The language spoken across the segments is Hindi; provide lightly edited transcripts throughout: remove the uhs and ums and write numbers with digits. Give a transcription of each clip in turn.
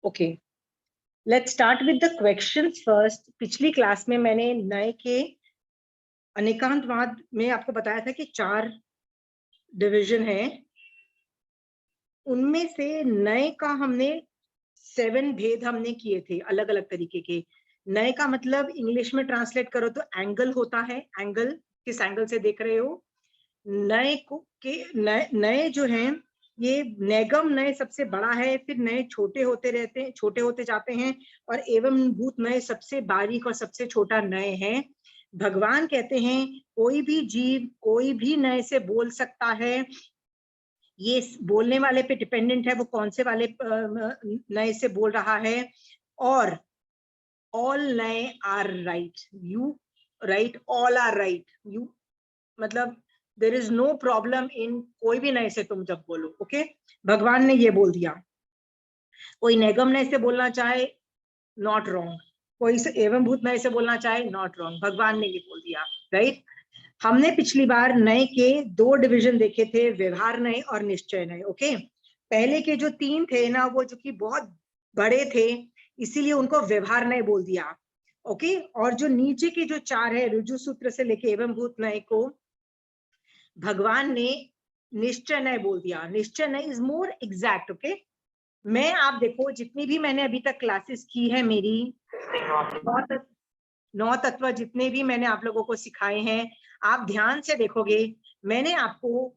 Okay, let's start with the questions first. पिछली क्लास में मैंने नए के अनेकांतवाद में आपको बताया था कि 4 डिवीजन है, उनमें से नए का हमने 7 भेद हमने किए थे अलग अलग तरीके के। नए का मतलब इंग्लिश में ट्रांसलेट करो तो एंगल होता है। एंगल, किस एंगल से देख रहे हो। नए को के नए जो हैं, ये नैगम नए सबसे बड़ा है, फिर नए छोटे होते रहते हैं, छोटे होते जाते हैं, और एवं भूत नए सबसे बारीक और सबसे छोटा नए हैं। भगवान कहते हैं कोई भी जीव कोई भी नए से बोल सकता है, ये बोलने वाले पे डिपेंडेंट है वो कौन से वाले नए से बोल रहा है। और ऑल नए are right, you right, all are right, you मतलब there is no problem in कोई भी नए से तुम जब बोलो। ओके, भगवान ने ये बोल दिया। कोई निगम नए से बोलना चाहे, नॉट रॉन्ग। कोई एवं भूत नए से बोलना चाहे, नॉट रॉन्ग। भगवान ने ये बोल दिया, राइट। हमने पिछली बार नए के 2 डिवीजन देखे थे, व्यवहार नए और निश्चय नए। ओके, पहले के जो 3 थे ना, वो जो कि बहुत बड़े थे, इसीलिए उनको व्यवहार नए बोल दिया। ओके, और जो नीचे के जो 4 है, रुजु सूत्र से लेके एवं भूत नए को भगवान ने निश्चय नय बोल दिया। निश्चय नय इज मोर एग्जैक्ट। ओके, मैं आप देखो जितनी भी मैंने अभी तक क्लासेस की है मेरी 9 तत्व जितने भी मैंने आप लोगों को सिखाए हैं, आप ध्यान से देखोगे मैंने आपको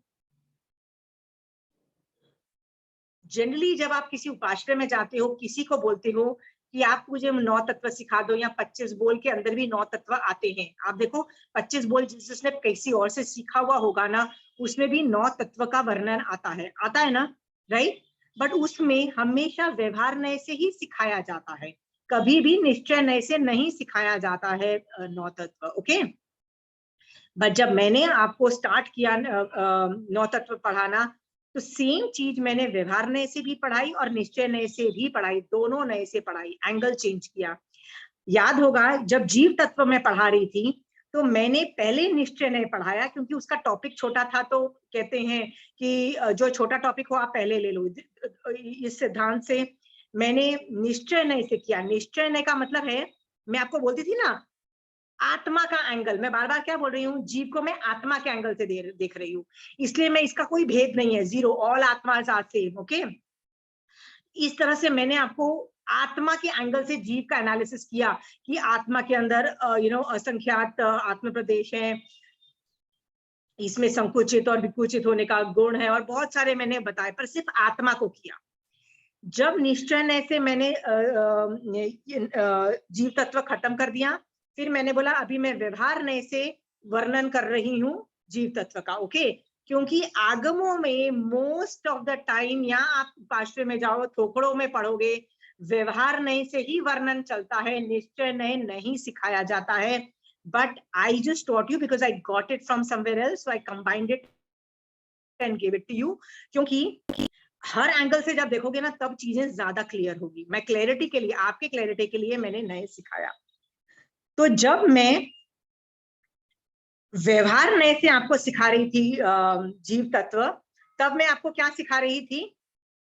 जनरली जब आप किसी उपाश्रय में जाते हो, किसी को बोलते हो कि आप मुझे 9 तत्व सिखा दो, या 25 बोल के अंदर भी 9 तत्व आते हैं। आप देखो 25 बोल जिसने किसी और से सीखा हुआ होगा ना, उसमें भी 9 तत्व का वर्णन आता है ना, राइट। बट उसमें हमेशा व्यवहार नय से ही सिखाया जाता है, कभी भी निश्चय नय से नहीं सिखाया जाता है 9 तत्व। ओके, बट जब मैंने आपको स्टार्ट किया 9 तत्व पढ़ाना, तो सेम चीज मैंने व्यवहार नय से भी पढ़ाई और निश्चय नय से भी पढ़ाई, दोनों नय से पढ़ाई, एंगल चेंज किया। याद होगा जब जीव तत्व में पढ़ा रही थी तो मैंने पहले निश्चय नय पढ़ाया, क्योंकि उसका टॉपिक छोटा था, तो कहते हैं कि जो छोटा टॉपिक हो आप पहले ले लो। इस सिद्धांत से मैंने निश्चय नय से किया। निश्चय नय का मतलब है, मैं आपको बोलती थी ना, आत्मा का एंगल। मैं बार बार क्या बोल रही हूँ, जीव को मैं आत्मा के एंगल से देख रही हूँ, इसलिए मैं इसका कोई भेद नहीं है, जीरो, ऑल आत्मा आर सेम। ओके, इस तरह से मैंने आपको आत्मा के एंगल से जीव का एनालिसिस किया कि आत्मा के अंदर असंख्यात आत्म प्रदेश है, इसमें संकुचित और विकुचित होने का गुण है, और बहुत सारे मैंने बताए, पर सिर्फ आत्मा को किया। जब निश्चय नय से मैंने जीव तत्व खत्म कर दिया, फिर मैंने बोला अभी मैं व्यवहार नय से वर्णन कर रही हूँ जीव तत्व का। ओके, क्योंकि आगमों में मोस्ट ऑफ द टाइम, या आप पार्श्व में जाओ थोकड़ों में पढ़ोगे, व्यवहार नय से ही वर्णन चलता है, निश्चय नय नहीं सिखाया जाता है। But I just taught you because I got it from somewhere else, so I combined it and give it to you. क्योंकि हर एंगल से जब देखोगे ना, तब चीजें ज्यादा क्लियर होगी। मैं क्लैरिटी के लिए, आपके क्लैरिटी के लिए मैंने नए सिखाया। तो जब मैं व्यवहार नए से आपको सिखा रही थी जीव तत्व, तब मैं आपको क्या सिखा रही थी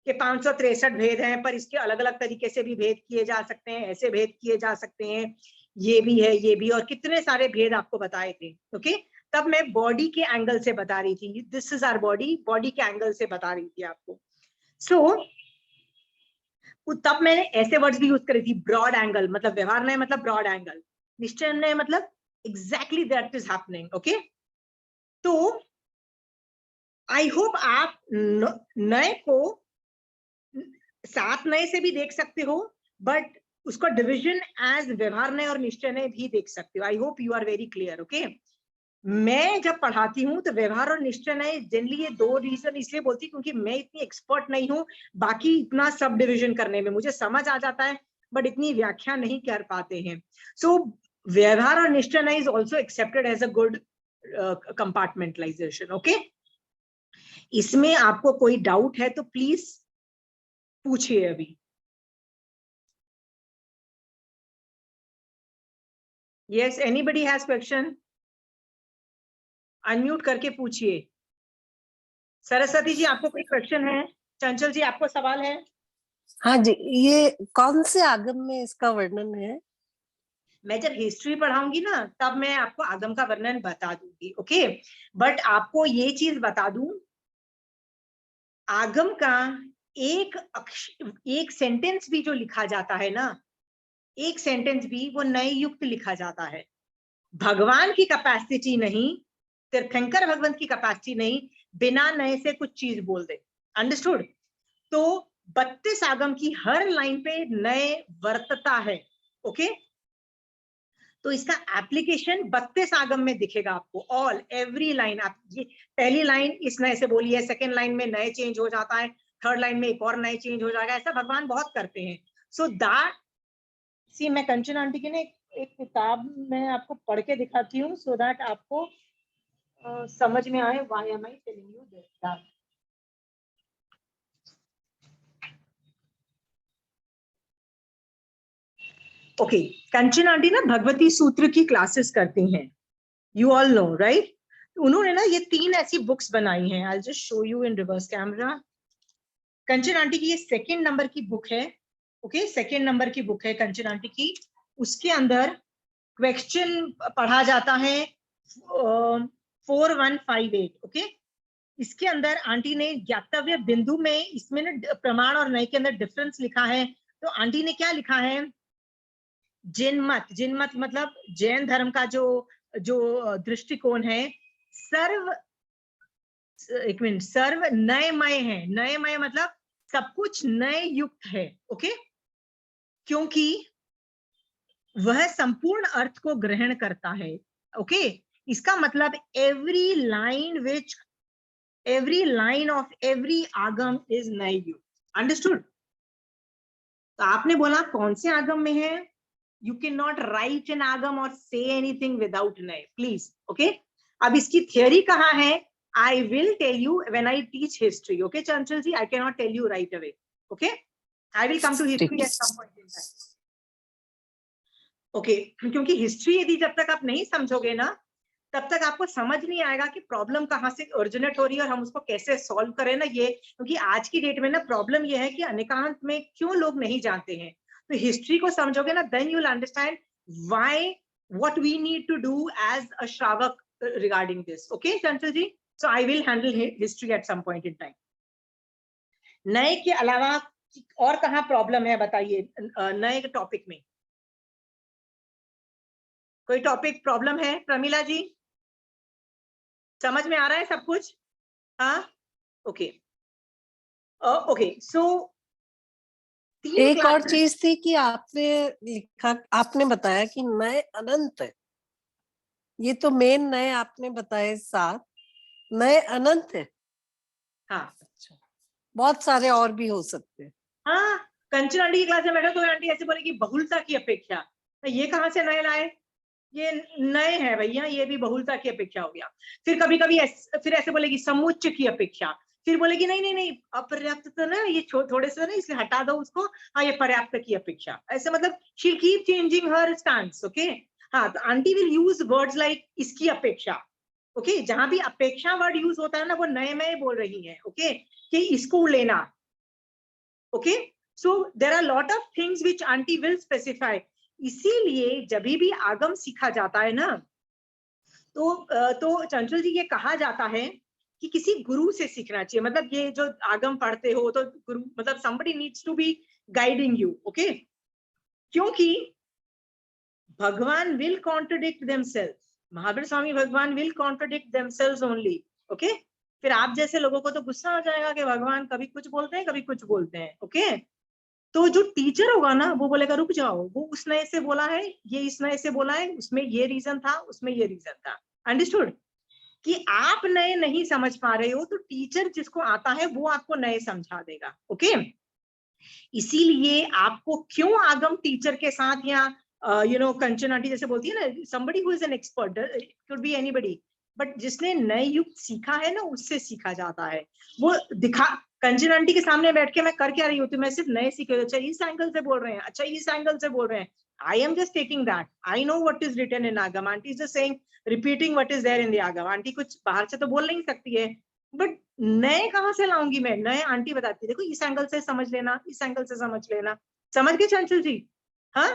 कि 563 भेद हैं, पर इसके अलग अलग तरीके से भी भेद किए जा सकते हैं, ऐसे भेद किए जा सकते हैं, ये भी है, ये भी, और कितने सारे भेद आपको बताए थे। ओके, तब मैं बॉडी के एंगल से बता रही थी, this is our body, body के एंगल से बता रही थी आपको। तब मैंने ऐसे वर्ड्स भी यूज करी थी, ब्रॉड एंगल, मतलब व्यवहार नय मतलब ब्रॉड एंगल, निश्चय नय मतलब exactly that is happening. Okay, तो आई होप आप नए को 7 नए से भी देख सकते हो, बट उसको डिविजन एज व्यवहार नय और निश्चय नय भी देख सकते हो। I hope you are very clear. Okay, मैं जब पढ़ाती हूँ तो व्यवहार और निश्चय नय जनरली, ये 2 रीजन इसलिए बोलती हूँ क्योंकि मैं इतनी एक्सपर्ट नहीं हूँ बाकी इतना सब डिविजन करने में, मुझे समझ आ जाता है बट इतनी व्याख्या नहीं कर पाते हैं। सो व्यवहार और निश्चय नय is also accepted as a good compartmentalisation. Okay, इसमें आपको कोई डाउट है तो प्लीज पूछिए अभी। Yes, anybody has question, unmute करके पूछिए। सरस्वती जी, आपको कोई क्वेश्चन है? चंचल जी आपको सवाल है? हाँ जी, ये कौन से आगम में इसका वर्णन है? मैं जब हिस्ट्री पढ़ाऊंगी ना तब मैं आपको आगम का वर्णन बता दूंगी, ओके। बट आपको ये चीज बता दूं, आगम का एक सेंटेंस भी जो लिखा जाता है ना, एक सेंटेंस भी वो नए युक्त लिखा जाता है। भगवान की कैपेसिटी नहीं, तीर्थंकर भगवंत की कैपेसिटी नहीं, बिना नए से कुछ चीज बोल दे। अंडरस्टूड? तो 32 आगम की हर लाइन पे नए वर्तता है, ओके। तो इसका एप्लीकेशन 32 आगम में दिखेगा आपको, ऑल एवरी लाइन। आप ये पहली लाइन इस नए से बोली है, सेकेंड लाइन में नए चेंज हो जाता है, थर्ड लाइन में एक और नए चेंज हो जाएगा, ऐसा भगवान बहुत करते हैं। सो दैट सी, मैं कंचन आंटी की ना एक किताब मैं आपको पढ़ के दिखाती हूँ, सो दैट आपको समझ में आए why am I telling you that. Okay, Kanchan aunty ना भगवती सूत्र की क्लासेस करती हैं, यू ऑल नो राइट। उन्होंने ना ये 3 ऐसी बुक्स बनाई हैं, I just show you in reverse camera. Kanchan aunty की ये 2nd नंबर की बुक है, ओके, 2nd नंबर की बुक है कंचन आंटी की। उसके अंदर क्वेश्चन पढ़ा जाता है 4158, ओके। इसके अंदर आंटी ने ज्ञातव्य बिंदु में इसमें ना प्रमाण और नए के अंदर डिफरेंस लिखा है। तो आंटी ने क्या लिखा है, जिनमत, जिनमत मतलब जैन धर्म का जो जो दृष्टिकोण है, सर्व, एक मिनट, सर्व नयमय है। नयमय मतलब सब कुछ नए युक्त है, ओके, क्योंकि वह संपूर्ण अर्थ को ग्रहण करता है, ओके। इसका मतलब every line of every आगम is नए युक्त। अंडरस्टूड? तो आपने बोला कौन से आगम में है, you can not write an Agam और से एनीथिंग विदाउट नए, प्लीज, ओके। अब इसकी थियोरी कहाँ है, I will tell you when I teach history, okay Chanchal ji, I can not tell you right away, okay. I will come to history at some point in time, okay. क्योंकि हिस्ट्री यदि जब तक आप नहीं समझोगे ना, तब तक आपको समझ नहीं आएगा कि प्रॉब्लम कहाँ से ओरिजिनेट हो रही है और हम उसको कैसे सॉल्व करें ना। ये क्योंकि आज की डेट में ना प्रॉब्लम ये है कि अनेकांत में क्यों लोग नहीं जानते हैं। तो हिस्ट्री को समझोगे ना, then you will understand why, what we need to do as a shravak regarding this, okay Chanchal ji. So I will handle history at some point in time. नए के अलावा और कहाँ प्रॉब्लम है बताइए, नए के टॉपिक में कोई टॉपिक प्रॉब्लम है प्रमिला जी? समझ में आ रहा है सब कुछ? हाँ, ओके, ओके। सो एक और चीज थी कि आपने लिखा, आपने बताया कि नए अनंत है। ये तो मेन नए आपने बताए 7, नए अनंत है। हाँ, अच्छा, बहुत सारे और भी हो सकते हैं। हाँ, कंचन आंटी की क्लास में बैठो तो आंटी ऐसे बोलेगी बहुलता की अपेक्षा, तो ये कहाँ से नए लाए, ये नए हैं भैया, ये भी बहुलता की अपेक्षा हो गया। फिर कभी कभी फिर ऐसे बोलेगी समुच्च की अपेक्षा, फिर बोलेगी नहीं नहीं नहीं अपर्याप्त तो ना, ये थोड़े से ना इसलिए हटा दो उसको, हाँ ये पर्याप्त की अपेक्षा, ऐसे मतलब she will keep changing her stance, okay. हाँ, तो aunty will use words like इसकी अपेक्षा, ओके। जहां भी अपेक्षा वर्ड यूज होता है ना, वो नए नए बोल रही है, ओके, कि इसको लेना, okay. So there are lot of things which aunty will specify. इसीलिए जब भी आगम सीखा जाता है ना, तो चंचल जी ये कहा जाता है कि किसी गुरु से सीखना चाहिए। मतलब ये जो आगम पढ़ते हो तो गुरु मतलब somebody needs to be guiding you, okay? क्योंकि भगवान will contradict themselves, Mahavir Swami भगवान will contradict themselves only, okay. फिर आप जैसे लोगों को तो गुस्सा आ जाएगा कि भगवान कभी कुछ बोलते हैं कभी कुछ बोलते हैं, ओके। तो जो टीचर होगा ना वो बोलेगा रुक जाओ, वो उस नए से बोला है, ये इस नए से बोला है, उसमें ये रीजन था, उसमें ये रीजन था। अंडरस्टूड? कि आप नए नहीं समझ पा रहे हो तो टीचर जिसको आता है वो आपको नए समझा देगा, ओके। इसीलिए आपको क्यों आगम टीचर के साथ, या कंचन आंटी जैसे बोलती है ना, somebody who is an expert, it could be anybody, but जिसने नए युग सीखा है ना उससे सीखा जाता है। वो दिखा, कंचन आंटी के सामने बैठ के मैं कर क्या रही होती, मैं सिर्फ नए सीखे, अच्छा इस एंगल से बोल रहे हैं, अच्छा इस एंगल से बोल रहे हैं, I am just taking that, I know what is written in Agam, aunty is just saying, repeating what is there in the Agam. Aunty कुछ बाहर से तो बोल नहीं सकती है, बट नए कहाँ से लाऊंगी मैं? नए आंटी बताती है, देखो इस एंगल से समझ लेना, इस एंगल से समझ लेना। समझ गए चंचल जी? हाँ,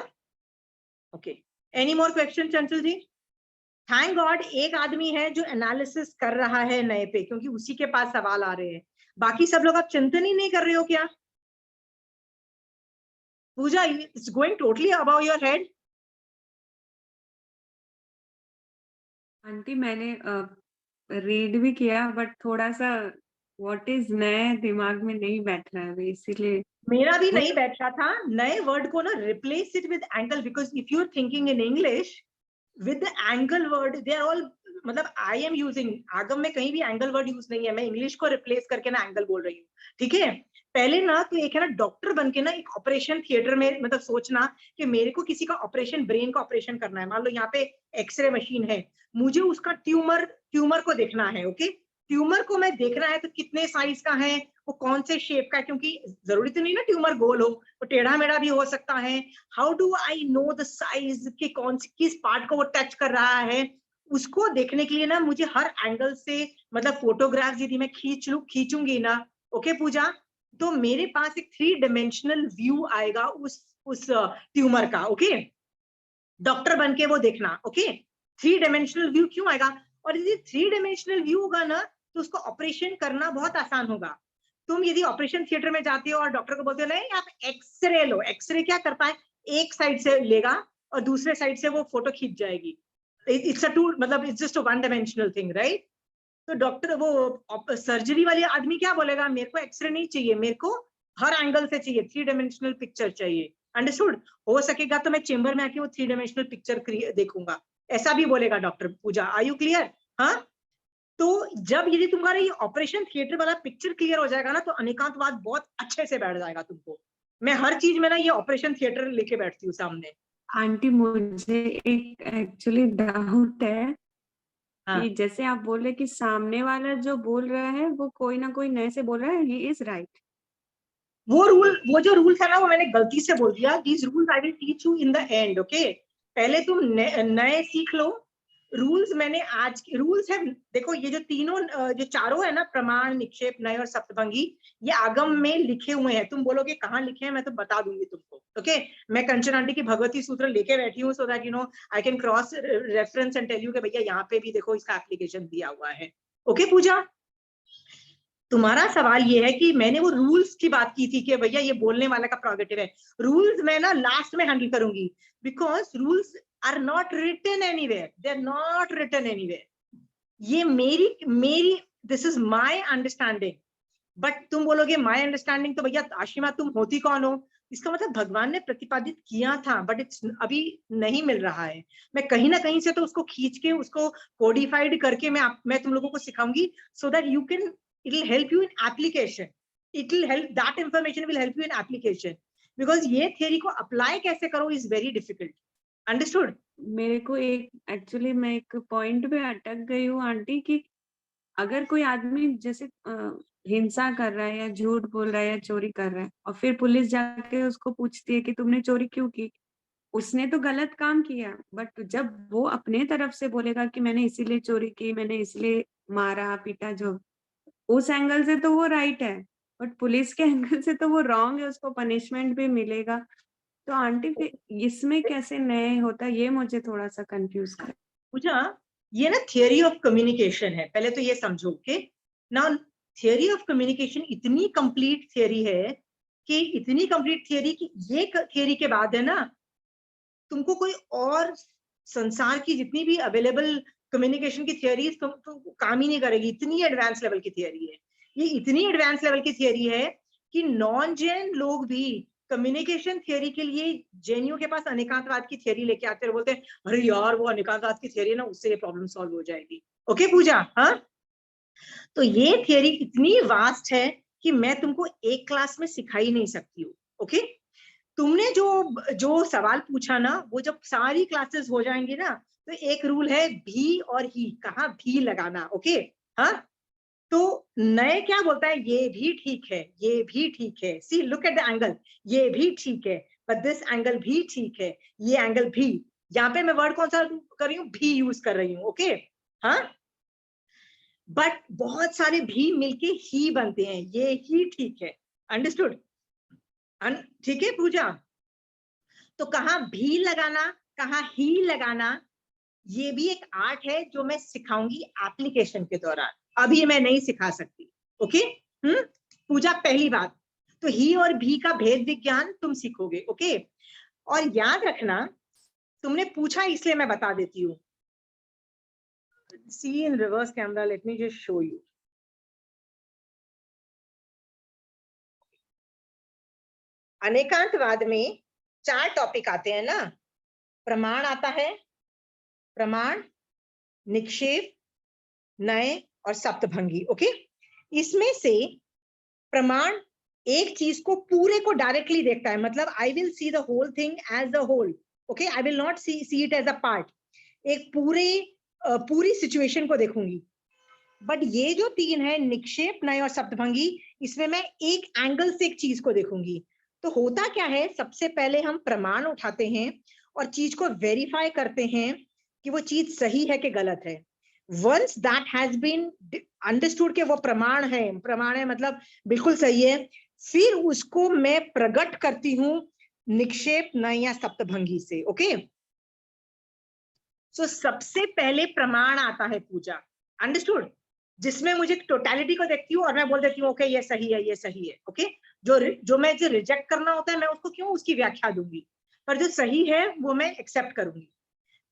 ओके। एनी मोर क्वेश्चन चंचल जी? थैंक गॉड एक आदमी है जो एनालिसिस कर रहा है नए पे, क्योंकि उसी के पास सवाल आ रहे हैं। बाकी सब लोग आप चिंतन ही नहीं कर रहे हो क्या? Pooja, it's going totally above your head. Aunty मैंने रीड भी किया बट थोड़ा सा व्हाट इज नए दिमाग में नहीं बैठ रहा है अभी, इसीलिए। मेरा भी नहीं बैठ रहा था। नए वर्ड को ना replace it with angle, because if you are thinking in English with the angle word, they are all, मतलब आई एम यूजिंग, आगम में कहीं भी एंगल वर्ड यूज नहीं है, मैं इंग्लिश को रिप्लेस करके ना एंगल बोल रही हूँ। ठीक है, पहले ना तो एक है ना डॉक्टर बन के ना एक ऑपरेशन थिएटर में, मतलब सोचना कि मेरे को किसी का ऑपरेशन, ब्रेन का ऑपरेशन करना है, मान लो यहाँ पे एक्सरे मशीन है, मुझे उसका ट्यूमर को देखना है। ओके, ट्यूमर को मैं देखना है तो कितने साइज का है, वो कौन से शेप का है, क्योंकि जरूरी तो नहीं ना ट्यूमर गोल हो, वो टेढ़ा मेढ़ा भी हो सकता है। How do I know the size कि कौन सी किस पार्ट को वो टच कर रहा है, उसको देखने के लिए ना मुझे हर एंगल से, मतलब फोटोग्राफ यदि मैं खींचूंगी ना, ओके पूजा, तो मेरे पास एक 3 डायमेंशनल व्यू आएगा उस ट्यूमर का। ओके, डॉक्टर बन के वो देखना। ओके, 3 डायमेंशनल व्यू क्यों आएगा? और यदि 3 डायमेंशनल व्यू होगा ना तो उसको ऑपरेशन करना बहुत आसान होगा। तुम यदि ऑपरेशन थिएटर में जाते हो और डॉक्टर को बोलते हो नहीं आप एक्सरे लो, एक्सरे क्या करता है, एक साइड से लेगा और दूसरे साइड से वो फोटो खींच जाएगी। इट्स अ टू, मतलब it's just a 1 dimensional thing, right? तो डॉक्टर, वो सर्जरी वाले आदमी क्या बोलेगा, मेरे को एक्सरे नहीं चाहिए, मेरे को हर एंगल से चाहिए, 3 डायमेंशनल पिक्चर चाहिए। अंडरस्टूड? हो सकेगा तो मैं चेंबर में आके वो 3 डायमेंशनल पिक्चर देखूंगा, ऐसा भी बोलेगा doctor Pooja. Are you clear? हाँ, तो जब यदि तुम्हारा ये ऑपरेशन थिएटर वाला पिक्चर क्लियर हो जाएगा ना तो अनेकांतवाद बहुत अच्छे से बैठ जाएगा तुमको। मैं हर चीज में ना ये ऑपरेशन थिएटर लेके बैठती हूँ सामने। आंटी मुझे एक एक्चुअली डाउट है हाँ, कि जैसे आप बोल रहे कि सामने वाला जो बोल रहा है वो कोई ना कोई नए से बोल रहा है, ही इज राइट। वो जो रूल था ना वो मैंने गलती से बोल दिया। These rules I will teach you in the end. Okay, पहले तुम नए सीख लो रूल्स। मैंने आज के रूल्स है, देखो ये जो तीनों जो चारों है ना, प्रमाण, निक्षेप, नय और सप्तभंगी, ये आगम में लिखे हुए हैं। तुम बोलोगे कहाँ लिखे हैं, मैं तो बता दूंगी तुमको। ओके, मैं कंचन आंटी की भगवती सूत्र लेके बैठी हूँ, so that you know I can cross reference and tell you कि भैया यहाँ पे भी देखो इसका एप्लीकेशन दिया हुआ है। ओके पूजा, तुम्हारा सवाल ये है कि मैंने वो रूल्स की बात की थी कि भैया ये बोलने वाला का प्रोगेटिव है। रूल्स मैं ना लास्ट में हैंडल करूंगी, because rules are not written anywhere, they are not written anywhere. ये मेरी this is my understanding. But तुम बोलोगे माय अंडरस्टैंडिंग, तो भैया आशिमा तुम होती कौन हो? इसका मतलब भगवान ने प्रतिपादित किया था बट इट्स अभी नहीं मिल रहा है। मैं कहीं ना कहीं से तो उसको खींच के, उसको कोडिफाइड करके मैं तुम लोगों को सिखाऊंगी, so that you can, it will help you in application, it will help, that information will help you in application. Because ये थियरी को अप्लाई कैसे करो इज वेरी डिफिकल्ट। अंडरस्टूड? मेरे को एक एक्चुअली मैं एक पॉइंट पे अटक गई हूँ आंटी कि अगर कोई आदमी जैसे हिंसा कर रहा है या झूठ बोल रहा है या चोरी कर रहा है और फिर पुलिस जाके उसको पूछती है कि तुमने चोरी क्यों की, उसने तो गलत काम किया, बट जब वो अपने तरफ से बोलेगा कि मैंने इसीलिए चोरी की, मैंने इसलिए मारा पीटा, जो उस एंगल से तो वो राइट है, बट पुलिस के एंगल से तो वो रॉन्ग है, उसको पनिशमेंट भी मिलेगा। तो आंटी फिर इसमें कैसे न्याय होता है, ये मुझे थोड़ा सा कंफ्यूज कर। पूजा, ये ना थियरी ऑफ कम्युनिकेशन है, पहले तो ये समझो के ना। थियरी ऑफ कम्युनिकेशन इतनी कंप्लीट थियरी है कि इतनी कंप्लीट थियरी कि ये थियरी के बाद है ना तुमको कोई और संसार की जितनी भी अवेलेबल कम्युनिकेशन की थियरीज तुम काम ही नहीं करेगी, इतनी एडवांस लेवल की थियरी है। ये इतनी एडवांस लेवल की थियरी है कि नॉन जैन लोग भी कम्युनिकेशन थियरी के लिए जैनियों के पास अनेकांतवाद की थियरी लेके आते हैं, बोलते हैं अरे यार वो अनेकांतवाद की थियरी है ना, उससे ये प्रॉब्लम सॉल्व हो जाएगी। ओके पूजा, हाँ, तो ये थियरी इतनी वास्ट है कि मैं तुमको एक क्लास में सिखा ही नहीं सकती हूँ। ओके, तुमने जो जो सवाल पूछा ना, वो जब सारी क्लासेस हो जाएंगी ना तो एक रूल है भी और ही, कहाँ भी लगाना। ओके, हाँ, तो नए क्या बोलता है, ये भी ठीक है, ये भी ठीक है, see look at the angle, ये भी ठीक है, बट दिस एंगल भी ठीक है, ये एंगल भी। यहाँ पे मैं वर्ड कौन सा कर रही हूँ, भी यूज कर रही हूँ। ओके, हाँ, बट बहुत सारे भी मिलके ही बनते हैं, ये ही ठीक है। अंडरस्टूड? ठीक है पूजा? तो कहाँ भी लगाना, कहाँ ही लगाना, ये भी एक आर्ट है जो मैं सिखाऊंगी एप्लीकेशन के दौरान, अभी मैं नहीं सिखा सकती। ओके? पूजा, पहली बात तो ही और भी का भेद विज्ञान तुम सीखोगे। ओके? और याद रखना, तुमने पूछा इसलिए मैं बता देती हूँ। See in reverse camera, let me just show you. अनेकांतवाद में 4 टॉपिक आते हैं ना, प्रमाण आता है, प्रमाण, निक्षेप, नए और सप्तभंगी। ओके? इसमें से प्रमाण एक चीज को पूरे को डायरेक्टली देखता है, मतलब I will see the whole thing as a whole. Okay? I will not see it as a part, एक पूरी सिचुएशन को देखूंगी। बट ये जो 3 है, निक्षेप, नए और सप्तभंगी, इसमें मैं एक एंगल से एक चीज को देखूंगी। तो होता क्या है, सबसे पहले हम प्रमाण उठाते हैं और चीज को वेरीफाई करते हैं कि वो चीज सही है कि गलत है। Once that has been understood कि वो प्रमाण है मतलब बिल्कुल सही है, फिर उसको मैं प्रकट करती हूँ निक्षेप, नए या सप्तभंगी से। ओके? सो सबसे पहले प्रमाण आता है पूजा। अंडरस्टूड? जिसमें मुझे टोटलिटी को देखती हूँ और मैं बोल देती हूँ ओके ये सही है, ये सही है। ओके? जो मैं जो रिजेक्ट करना होता है मैं उसको क्यों उसकी व्याख्या दूंगी, पर जो सही है वो मैं एक्सेप्ट करूंगी।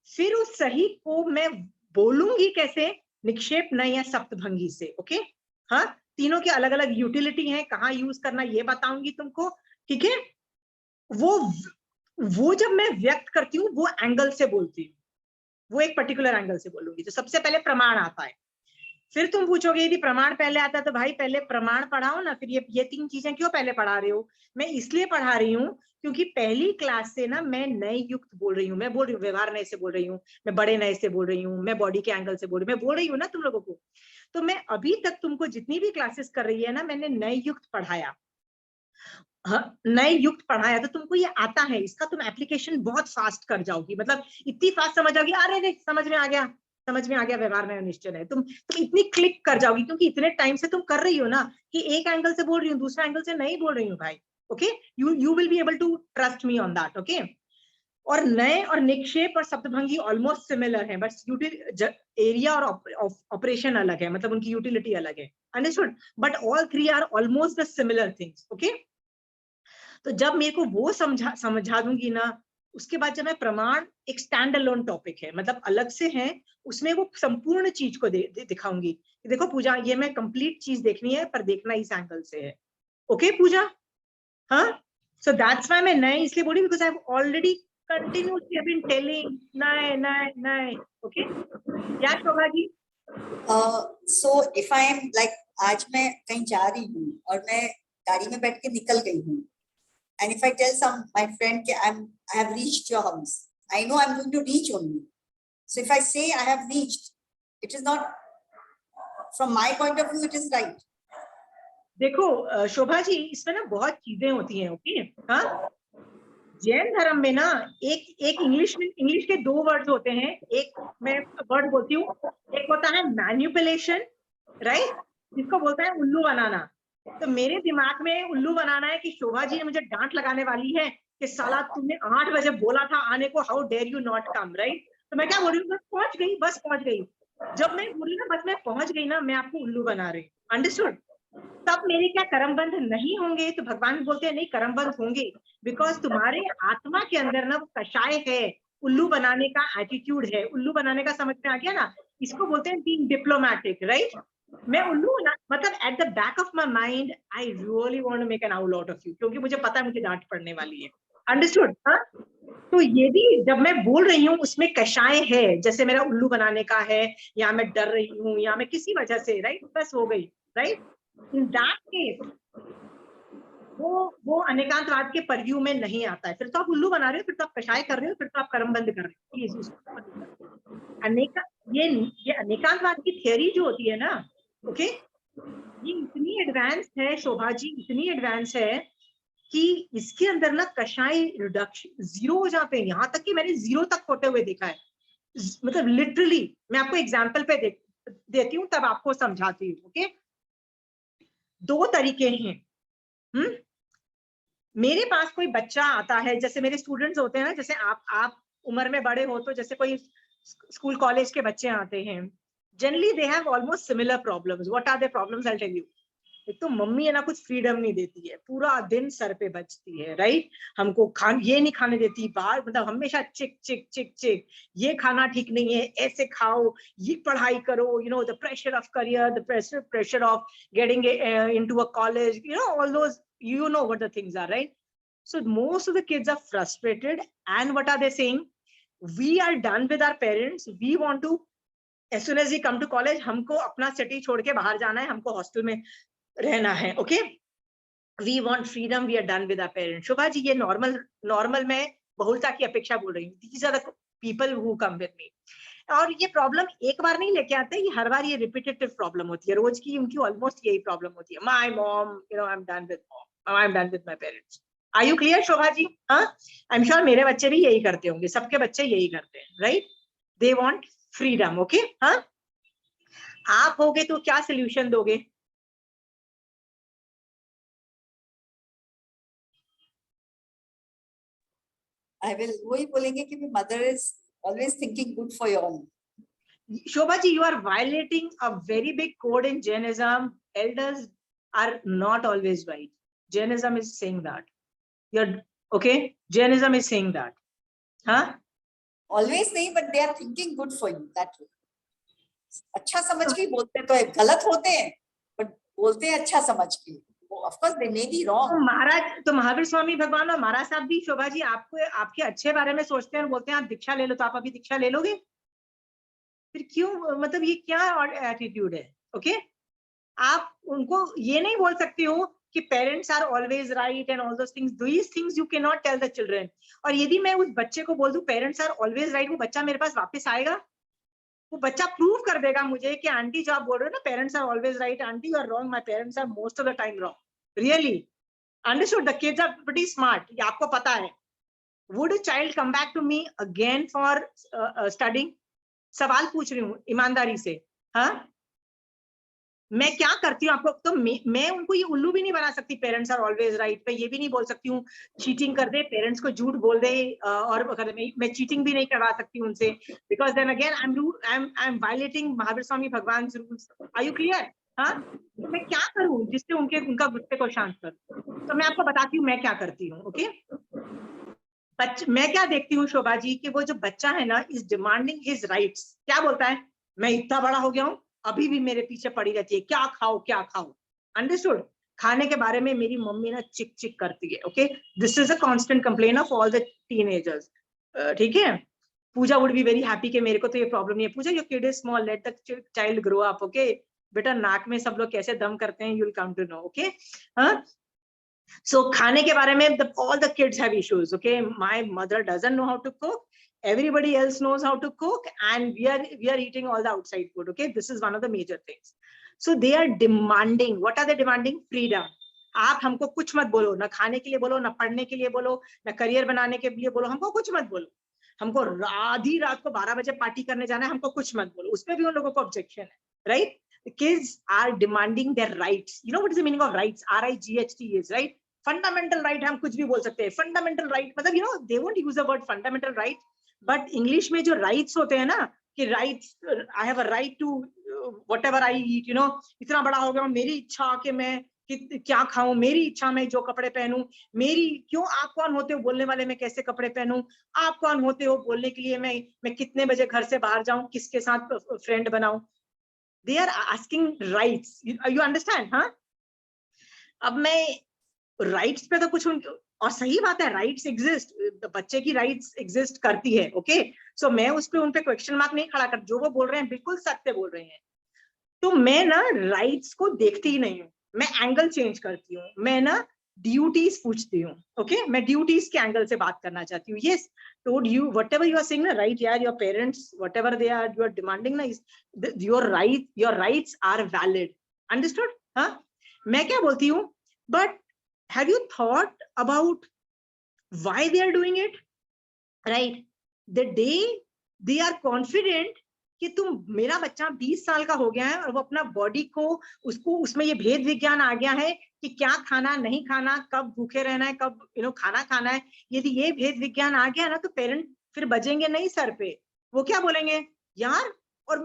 फिर उस सही को मैं बोलूंगी कैसे, निक्षेप, नए या सप्तभंगी से। ओके? हाँ, तीनों के अलग अलग यूटिलिटी है, कहाँ यूज करना ये बताऊंगी तुमको। ठीक है? वो जब मैं व्यक्त करती हूँ वो एंगल से बोलती हूँ, वो एक पर्टिकुलर एंगल से बोलूंगी। तो सबसे पहले प्रमाण आता है। फिर तुम पूछोगे यदि प्रमाण पहले आता है तो भाई पहले प्रमाण पढ़ाओ ना, फिर ये 3 चीजें क्यों पहले पढ़ा रहे हो? मैं इसलिए पढ़ा रही हूँ क्योंकि पहली क्लास से ना मैं नए युक्त बोल रही हूँ, मैं बोल रही हूँ व्यवहार नए से बोल रही हूँ, मैं बड़े नए से बोल रही हूँ, मैं बॉडी के एंगल से बोल रही हूँ, मैं बोल रही हूँ ना तुम लोगों को। तो मैं अभी तक तुमको जितनी भी क्लासेस कर रही है ना, मैंने नए युक्त पढ़ाया, नए युक्त पढ़ाया, तो तुमको ये आता है, इसका तुम एप्लीकेशन बहुत फास्ट कर जाओगी, मतलब इतनी फास्ट समझ जाओगी, अरे समझ में आ गया व्यवहार में अनिश्चय है। तुम इतनी क्लिक कर जाओगी क्योंकि इतने टाइम से तुम कर रही हो ना कि एक एंगल से बोल रही हूँ, दूसरा एंगल से नहीं बोल रही हूँ भाई। Okay? You will be able to trust me on that. Okay? और नए और निक्षेप और सप्तभंगी ऑलमोस्ट सिमिलर है, बस एरिया और ऑपरेशन अलग है, मतलब उनकी यूटिलिटी अलग है। Understood? But all 3 are almost the similar things. Okay? तो जब मेरे को वो समझा दूंगी ना, उसके बाद जब मैं प्रमाण एक स्टैंड अलोन टॉपिक है, मतलब अलग से है, उसमें वो संपूर्ण चीज को दिखाऊंगी। देखो पूजा, ये मैं कंप्लीट चीज देखनी है, पर देखना इस एंगल से है। ओके पूजा? हाँ, सो दैट्स व्हाई मैं नए इसलिए बोली, because I have already continuously have been telling नए। ओके? या Shobha ji? So if I am like, आज मैं कहीं जा रही हूँ और मैं गाड़ी में बैठ के निकल गई हूँ, and if I tell my friend I have reached your house, I know I'm going to reach only. So if I say I have reached, it is not, from my point of view, it is right. देखो शोभा जी, इसमें ना बहुत चीजें होती हैं। ओके? हाँ, जैन धर्म में ना एक इंग्लिश के 2 वर्ड्स होते हैं। एक मैं वर्ड बोलती हूँ, एक होता है मैन्युपुलेशन, राइट, जिसको बोलता है उल्लू बनाना। तो मेरे दिमाग में उल्लू बनाना है कि शोभा जी ने मुझे डांट लगाने वाली है कि साला तुमने 8 बजे बोला था आने को, how dare you not come, right? तो मैं क्या बोल रही हूँ, बस पहुंच गई। जब मैं बोली ना बस मैं पहुंच गई ना, मैं आपको उल्लू बना रही हूँ। अंडरस्टूड? तब मेरे क्या कर्मबंध नहीं होंगे? तो भगवान बोलते हैं नहीं, कर्मबंध होंगे, बिकॉज तुम्हारे आत्मा के अंदर ना कषाय है, उल्लू बनाने का एटीट्यूड है। उल्लू बनाने का समझ में आ गया ना? इसको बोलते हैं बीइंग डिप्लोमैटिक, राइट? मैं उल्लू ना, मतलब at the back of my mind I really want to make an owl out of you, क्योंकि मुझे पता है मुझे डांट पड़ने वाली है। अंडरस्टूड? हाँ, तो ये भी जब मैं बोल रही हूँ उसमें कषाय है, जैसे मेरा उल्लू बनाने का है, या मैं डर रही हूँ, या मैं किसी वजह से, राइट, बस हो गई, राइट? इन दैट केस वो अनेकांतवाद के परव्यू में नहीं आता है। फिर तो आप उल्लू बना रहे हो, फिर तो आप कषाय कर रहे हो, फिर तो आप कर्मबंध कर रहे हो। प्लीज उसको ये अनेकांतवाद की थियरी जो होती है ना, ओके, ये इतनी एडवांस है शोभा जी, इतनी एडवांस है कि इसके अंदर ना कषाय रिडक्शन 0 हो जाते हैं, यहाँ तक कि मैंने 0 तक होते हुए देखा है। मतलब लिटरली मैं आपको एग्जाम्पल पे देती हूँ तब आपको समझाती हूँ। ओके, दो तरीके हैं। मेरे पास कोई बच्चा आता है, जैसे मेरे स्टूडेंट्स होते हैं ना, जैसे आप उम्र में बड़े हो तो जैसे कोई स्कूल कॉलेज के बच्चे आते हैं, generally they have almost similar problems. What are the problems? I tell you. एक तो मम्मी है ना कुछ फ्रीडम नहीं देती है, पूरा दिन सर पे बजती है, राइट? हमको ये नहीं खाने देती बाहर, मतलब हमेशा चिक चिक चिक चिक, ये खाना ठीक नहीं है, ऐसे खाओ, ये पढ़ाई करो, you know the pressure of career, the pressure of getting into a college, you know all those, you know what the things are, right? So most of the kids are frustrated, and what are they saying? We are done with our parents, we want to, as soon as we come to college, हमको अपना सिटी छोड़ के बाहर जाना है, हमको हॉस्टल में रहना है। Okay, we want freedom, we are done with our parents. Shobha ji, ये नॉर्मल मैं बहुलता की अपेक्षा बोल रही हूँ। These are the people who come with me. और ये प्रॉब्लम एक बार नहीं लेके आते, ये हर बार ये रिपीटेटिव प्रॉब्लम होती है, रोज की उनकी ऑलमोस्ट यही प्रॉब्लम होती है। My mom, you know, I am done with mom, I am done with my parents. Are you clear Shobha ji? हाँ, आई एम श्योर मेरे बच्चे भी यही करते होंगे, सबके बच्चे यही करते हैं, right? They want freedom. Okay, हाँ, आप होगे तो क्या सोल्यूशन दोगे? I will, वही बोलेंगे कि mother is always thinking good for your own. Shobha ji, you are violating a very big code in Jainism. Elders are not always right. Jainism is saying that. You're okay. Jainism is saying that. Huh? Always नहीं, but they are thinking good for you that way. अच्छा समझ के बोलते तो है, गलत होते हैं, but बोलते हैं अच्छा समझ के। Of course they may be wrong. तो महाराज, तो महावीर स्वामी भगवान और महाराज साहब भी शोभा जी आपको आपके अच्छे बारे में सोचते हैं और बोलते हैं आप दीक्षा ले लो, तो आप अभी दीक्षा ले लोगे? फिर क्यों, मतलब ये क्या एटीट्यूड है? ओके, आप उनको ये नहीं बोल सकते हो कि parents are always right and all those things, these things you can not tell the children. और यदि मैं उस बच्चे को बोल दूं पेरेंट्स आर ऑलवेज राइट, वो बच्चा मेरे पास वापस आएगा? वो बच्चा प्रूव कर देगा मुझे कि आंटी जो आप बोल रहे हो ना, parents are always right, aunty you are wrong, my parents are most of the time wrong. Really understood, the kids are pretty smart, ये आपको पता है। Would a child come back to me again for studying? सवाल पूछ रही हूँ ईमानदारी से। हाँ, मैं क्या करती हूँ आपको, तो मैं उनको ये उल्लू भी नहीं बना सकती पेरेंट्स आर ऑलवेज राइट पे, ये भी नहीं बोल सकती हूँ चीटिंग कर दे, पेरेंट्स को झूठ बोल दे, और मैं चीटिंग भी नहीं करवा सकती उनसे, because then again I am violating Mahavir Swami Bhagwan rules. Are you clear? हाँ, तो मैं क्या करूँ जिससे उनका गुस्से को शांत करूँ? तो मैं आपको बताती हूँ मैं क्या करती हूँ। ओके, मैं क्या देखती हूँ शोभा जी कि वो जो बच्चा है ना इज डिमांडिंग हिज राइट्स। क्या बोलता है? मैं इतना बड़ा हो गया हूँ, अभी भी मेरे पीछे पड़ी रहती है, क्या खाओ क्या खाओ। अंडरस्टूड? खाने के बारे में मेरी मम्मी ना चिक चिक करती है। Okay, this is a constant complain of all the teenagers. ठीक है, Pooja would be very happy कि मेरे को तो ये प्रॉब्लम नहीं है। Pooja, your kid is small, let the child grow up. Okay बेटा, नाक में सब लोग कैसे दम करते हैं, you will come to know. Okay, हाँ, so खाने के बारे में all the kids have issues. Okay, my mother doesn't know how to cook, everybody else knows how to cook, and we are eating all the outside food. Okay, this is one of the major things. So they are demanding, what are they demanding? Freedom. आप हमको कुछ मत बोलो, ना खाने के लिए बोलो, ना पढ़ने के लिए बोलो, ना करियर बनाने के लिए बोलो, हमको कुछ मत बोलो। हमको आधी रात को 12 बजे पार्टी करने जाना है, हमको कुछ मत बोलो। उसपे भी उन लोगों को ऑब्जेक्शन है, right? The kids are demanding their rights. You know what is the meaning of rights? R-I-G-H-T is, right? Fundamental right हम कुछ भी बोल सकते हैं। Fundamental right मतलब, you know, they won't use the word fundamental right, but English में जो rights होते हैं ना, कि rights, I have a right to whatever I eat, you know, इतना बड़ा हो गया हूँ, मेरी इच्छा कि मैं क्या खाऊं, मेरी इच्छा में जो कपड़े पहनूं, मेरी, क्यों आप कौन होते हो बोलने वाले मैं कैसे कपड़े पहनूं, आप कौन होते हो बोलने के लिए मैं कितने बजे घर से बाहर जाऊं, किसके साथ फ्रेंड बनाऊं। They are asking rights. You understand? हाँ, अब मैं राइट्स पे तो कुछ और सही बात है, राइट्स एग्जिस्ट, बच्चे की राइट्स एग्जिस्ट करती है। ओके, सो मैं उस पे उन पे क्वेश्चन मार्क नहीं खड़ा कर, जो वो बोल रहे हैं बिल्कुल सत्य बोल रहे हैं। तो मैं ना राइट्स को देखती ही नहीं हूँ, मैं एंगल चेंज करती हूँ, मैं ना ड्यूटीज पूछती हूँ। ओके, मैं ड्यूटीज के एंगल से बात करना चाहती हूँ। Yes, told you whatever you are saying na, right? Yeah, your parents whatever they are, you are demanding na, is your rights are valid. Understood? हाँ, मैं क्या बोलती हूँ, but have you thought about why they are doing it? Right? The day they are confident कि तुम, मेरा बच्चा 20 साल का हो गया है और वो अपना बॉडी को, उसको उसमें ये भेद विज्ञान आ गया है कि क्या खाना नहीं खाना, कब भूखे रहना है, कब खाना खाना है। यदि ये भेद विज्ञान आ गया ना तो पेरेंट फिर बजेंगे नहीं सर पे, वो क्या बोलेंगे यार। और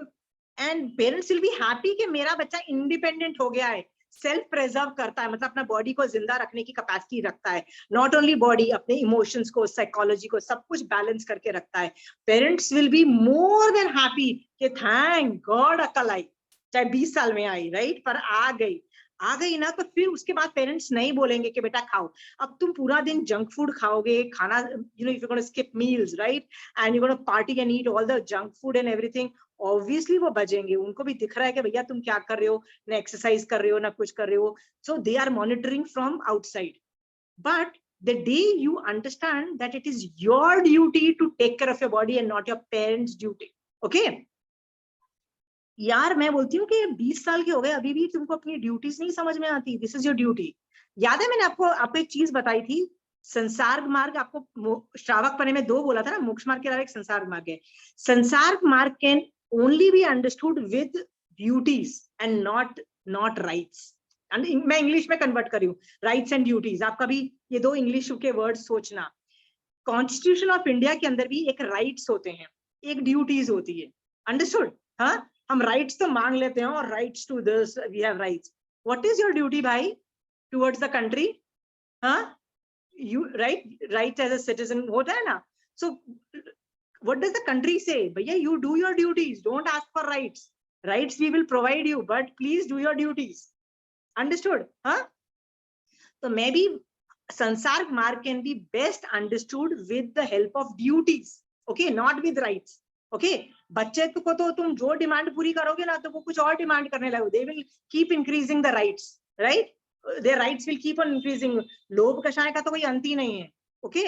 and parents will be happy कि मेरा बच्चा इंडिपेंडेंट हो गया है, सेल्फ प्रिजर्व करता है, मतलब अपना बॉडी को जिंदा रखने की कैपेसिटी रखता है, नॉट ओनली बॉडी, अपने इमोशंस को, साइकोलॉजी को, सब कुछ बैलेंस करके रखता है। Parents will be more than happy कि थैंक गॉड अकल आई, चाहे 20 साल में आई, राइट, पर आ गई ना, तो फिर उसके बाद पेरेंट्स नहीं बोलेंगे कि बेटा खाओ। अब तुम पूरा दिन जंक फूड खाओगे, खाना, if you gonna skip meals, right, and you gonna party and eat all the junk food and everything, obviously वो बजेंगे, उनको भी दिख रहा है कि भैया तुम क्या कर रहे हो, ना एक्सरसाइज कर रहे हो, ना कुछ कर रहे हो, so they are monitoring from outside. But the day you understand that it is your duty to take care of your body and not your parents' duty, okay? यार मैं बोलती हूँ कि 20 साल के हो गए, अभी भी तुमको अपनी ड्यूटीज नहीं समझ में आती। This is your duty. याद है मैंने आपको एक चीज बताई थी, संसार मार्ग, आपको श्रावक पने में 2 बोला था ना, मोक्ष मार्ग के अलावा एक संसार मार्ग है। संसार मार्ग can only be understood with duties and not rights. मैं इंग्लिश में कन्वर्ट कर रही हूँ, राइट्स एंड ड्यूटीज। आप कभी ये 2 इंग्लिश के वर्ड सोचना। कॉन्स्टिट्यूशन ऑफ इंडिया के अंदर भी एक राइट्स होते हैं, एक ड्यूटीज होती है, अंडरस्टूड? हाँ, हम राइट्स तो मांग लेते हैं, और rights to this, we have rights. What is your duty भाई टुवर्ड्स द कंट्री? हाँ, you right as a citizen होता है ना। So what does the country say? भैया you do your duties, don't ask for rights. Rights we will provide you, but please do your duties, understood? हाँ, तो मे बी संसार मार्ग can be best understood with the help of duties, okay, not with rights, okay? बच्चे को तो तुम जो डिमांड पूरी करोगे ना, तो वो कुछ और डिमांड करने लगो, they will keep increasing the rights, right, their rights will keep on increasing. लोभ कषाय का तो कोई अंत ही नहीं है, ओके?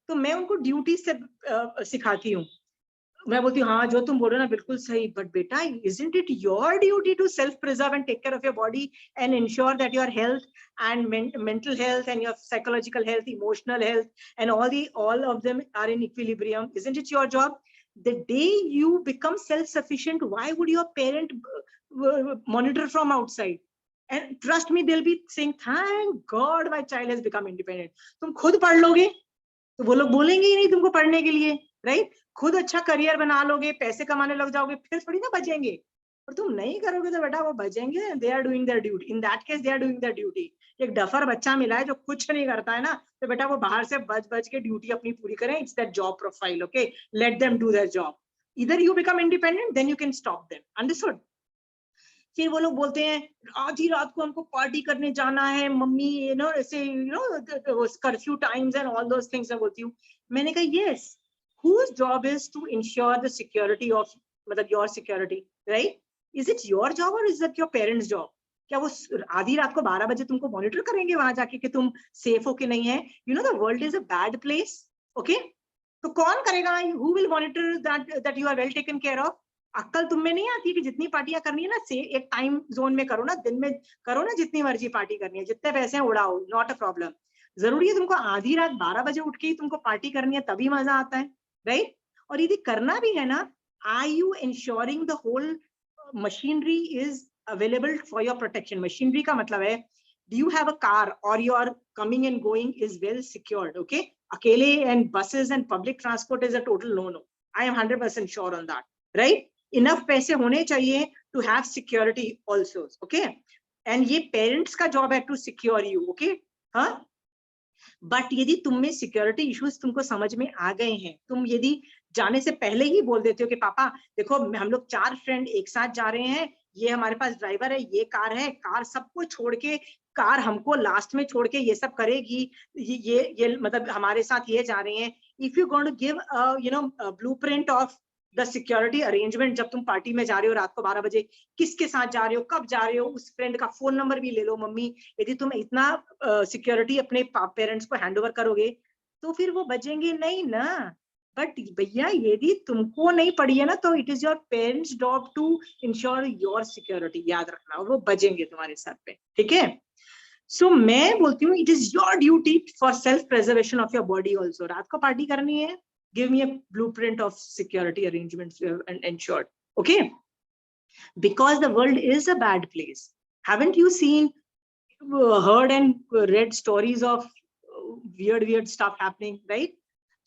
तो मैं उनको ड्यूटी से सिखाती हूँ। मैं बोलती हूँ हाँ जो तुम बोल रहे हो ना बिल्कुल सही, बट बेटा isn't it your duty to self preserve and take care of your body and ensure that your health and mental health and your psychological health, emotional health, and all of them are in equilibrium? Isn't it your job? The day you become self sufficient, why would your parent monitor from outside? And trust me, they'll be saying thank God my child has become independent. तुम खुद पढ़ लोगे तो वो लोग बोलेंगे ही नहीं तुमको पढ़ने के लिए, राइट? खुद अच्छा करियर बना लोगे, पैसे कमाने लग जाओगे, फिर थोड़ी ना बचेंगे। और तुम नहीं करोगे तो बेटा वो बचेंगे। They are doing their duty, in that case they are doing their duty. एक डफर बच्चा मिला है जो कुछ नहीं करता है ना, तो बेटा वो बाहर से बच के ड्यूटी अपनी पूरी करें। It's that job profile, okay? Let them do their job. इधर you become independent, then you can stop them, understood? फिर वो लोग बोलते हैं आधी रात को हमको पार्टी करने जाना है मम्मी, ऐसे curfew times and all those things. मैं बोलती हूँ, मैंने कहा yes, whose job is to ensure the security of, मतलब your security, right? Is it your job or is it your parents' job? क्या वो आधी रात को 12 बजे तुमको मॉनिटर करेंगे वहां जाके कि तुम सेफ हो कि नहीं है? The world is a bad place, okay? तो कौन करेगा? Who will monitor that you are well taken care of? अक्ल तुम में नहीं आती कि जितनी पार्टियां करनी है ना, से एक टाइम जोन में करो ना, दिन में करो ना, जितनी मर्जी पार्टी करनी है, जितने पैसे हैं उड़ाओ, नॉट अ प्रॉब्लम। जरूरी है तुमको आधी रात 12 बजे उठ के ही तुमको पार्टी करनी है, तभी मजा आता है, राइट? और यदि करना भी है ना, are you ensuring the whole machinery is available for your protection? Machinery का मतलब है, do you have a car or your coming and going is well secured, okay? अकेले and buses and public transport is a total no-no. I am 100% sure on that, right? Enough पैसे होने चाहिए to have security also, okay? And ये parents का job है to secure you, okay? हाँ? बट यदि तुम में सिक्योरिटी इश्यूज तुमको समझ में आ गए हैं, तुम यदि जाने से पहले ही बोल देते हो कि पापा देखो हम लोग 4 फ्रेंड एक साथ जा रहे हैं, ये हमारे पास ड्राइवर है, ये कार है, कार सबको छोड़ के, कार हमको लास्ट में छोड़ के ये सब करेगी, ये मतलब हमारे साथ ये जा रहे हैं। If you going to give blueprint of the security arrangement, जब तुम पार्टी में जा रहे हो रात को 12 बजे, किसके साथ जा रहे हो, कब जा रहे हो, उस फ्रेंड का फोन नंबर भी ले लो मम्मी। यदि तुम इतना सिक्योरिटी अपने पेरेंट्स को हैंड ओवर करोगे तो फिर वो बचेंगे नहीं ना। बट भैया यदि तुमको नहीं पड़ी है ना, तो it is your parents job to ensure your security, याद रखना, और वो बचेंगे तुम्हारे साथ पे, ठीक है? सो मैं बोलती हूँ it is your duty for self preservation of your body also. रात को पार्टी करनी है, give me a blueprint of security arrangements and ensured, Okay, because the world is a bad place. Haven't you seen, heard and read stories of weird stuff happening, right?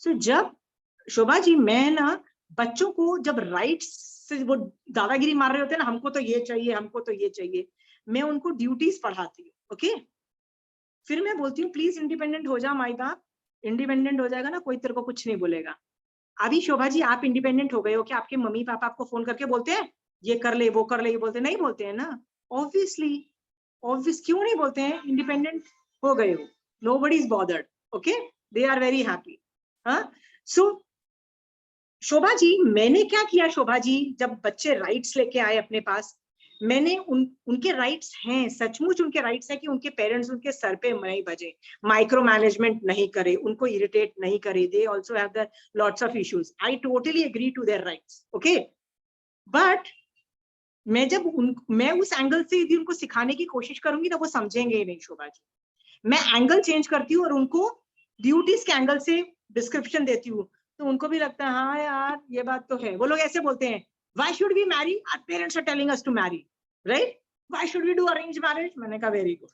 So जब शोभा जी, मैं ना बच्चों को जब राइट्स से वो दादागिरी मार रहे होते हैं ना, हमको तो ये चाहिए, हमको तो ये चाहिए, मैं उनको ड्यूटीज पढ़ाती हूँ. ओके, फिर मैं बोलती हूँ प्लीज इंडिपेंडेंट हो जा माई बाप, इंडिपेंडेंट हो जाएगा ना, कोई तेरे को कुछ नहीं बोलेगा. अभी शोभा जी आप इंडिपेंडेंट हो गए हो, क्या आपके मम्मी पापा आपको फोन करके बोलते हैं ये कर ले वो कर ले, ये बोलते नहीं बोलते हैं ना? ऑब्वियसली, ऑब्वियस, क्यों नहीं बोलते हैं? इंडिपेंडेंट हो गए हो, nobody is bothered. Okay, they are very happy. हाँ, सो शोभा जी, मैंने क्या किया शोभा जी, जब बच्चे राइट्स लेके आए अपने पास, मैंने उनके राइट्स हैं, सचमुच उनके राइट्स है कि उनके पेरेंट्स उनके सर पे नहीं बजे, माइक्रो मैनेजमेंट नहीं करे, उनको इरिटेट नहीं करे. They also have the lots of issues. I totally agree to their rights. Okay, but मैं उस एंगल से यदि उनको सिखाने की कोशिश करूंगी ना, वो समझेंगे ही नहीं शोभा जी. मैं एंगल चेंज करती हूँ और उनको ड्यूटीज के एंगल से डिस्क्रिप्शन देती हूँ, तो उनको भी लगता है हाँ यार ये बात तो है. वो लोग ऐसे बोलते हैं, why should we marry? Our parents are telling us to marry, right? Why should we do arranged marriage? मैंने कहा वेरी गुड.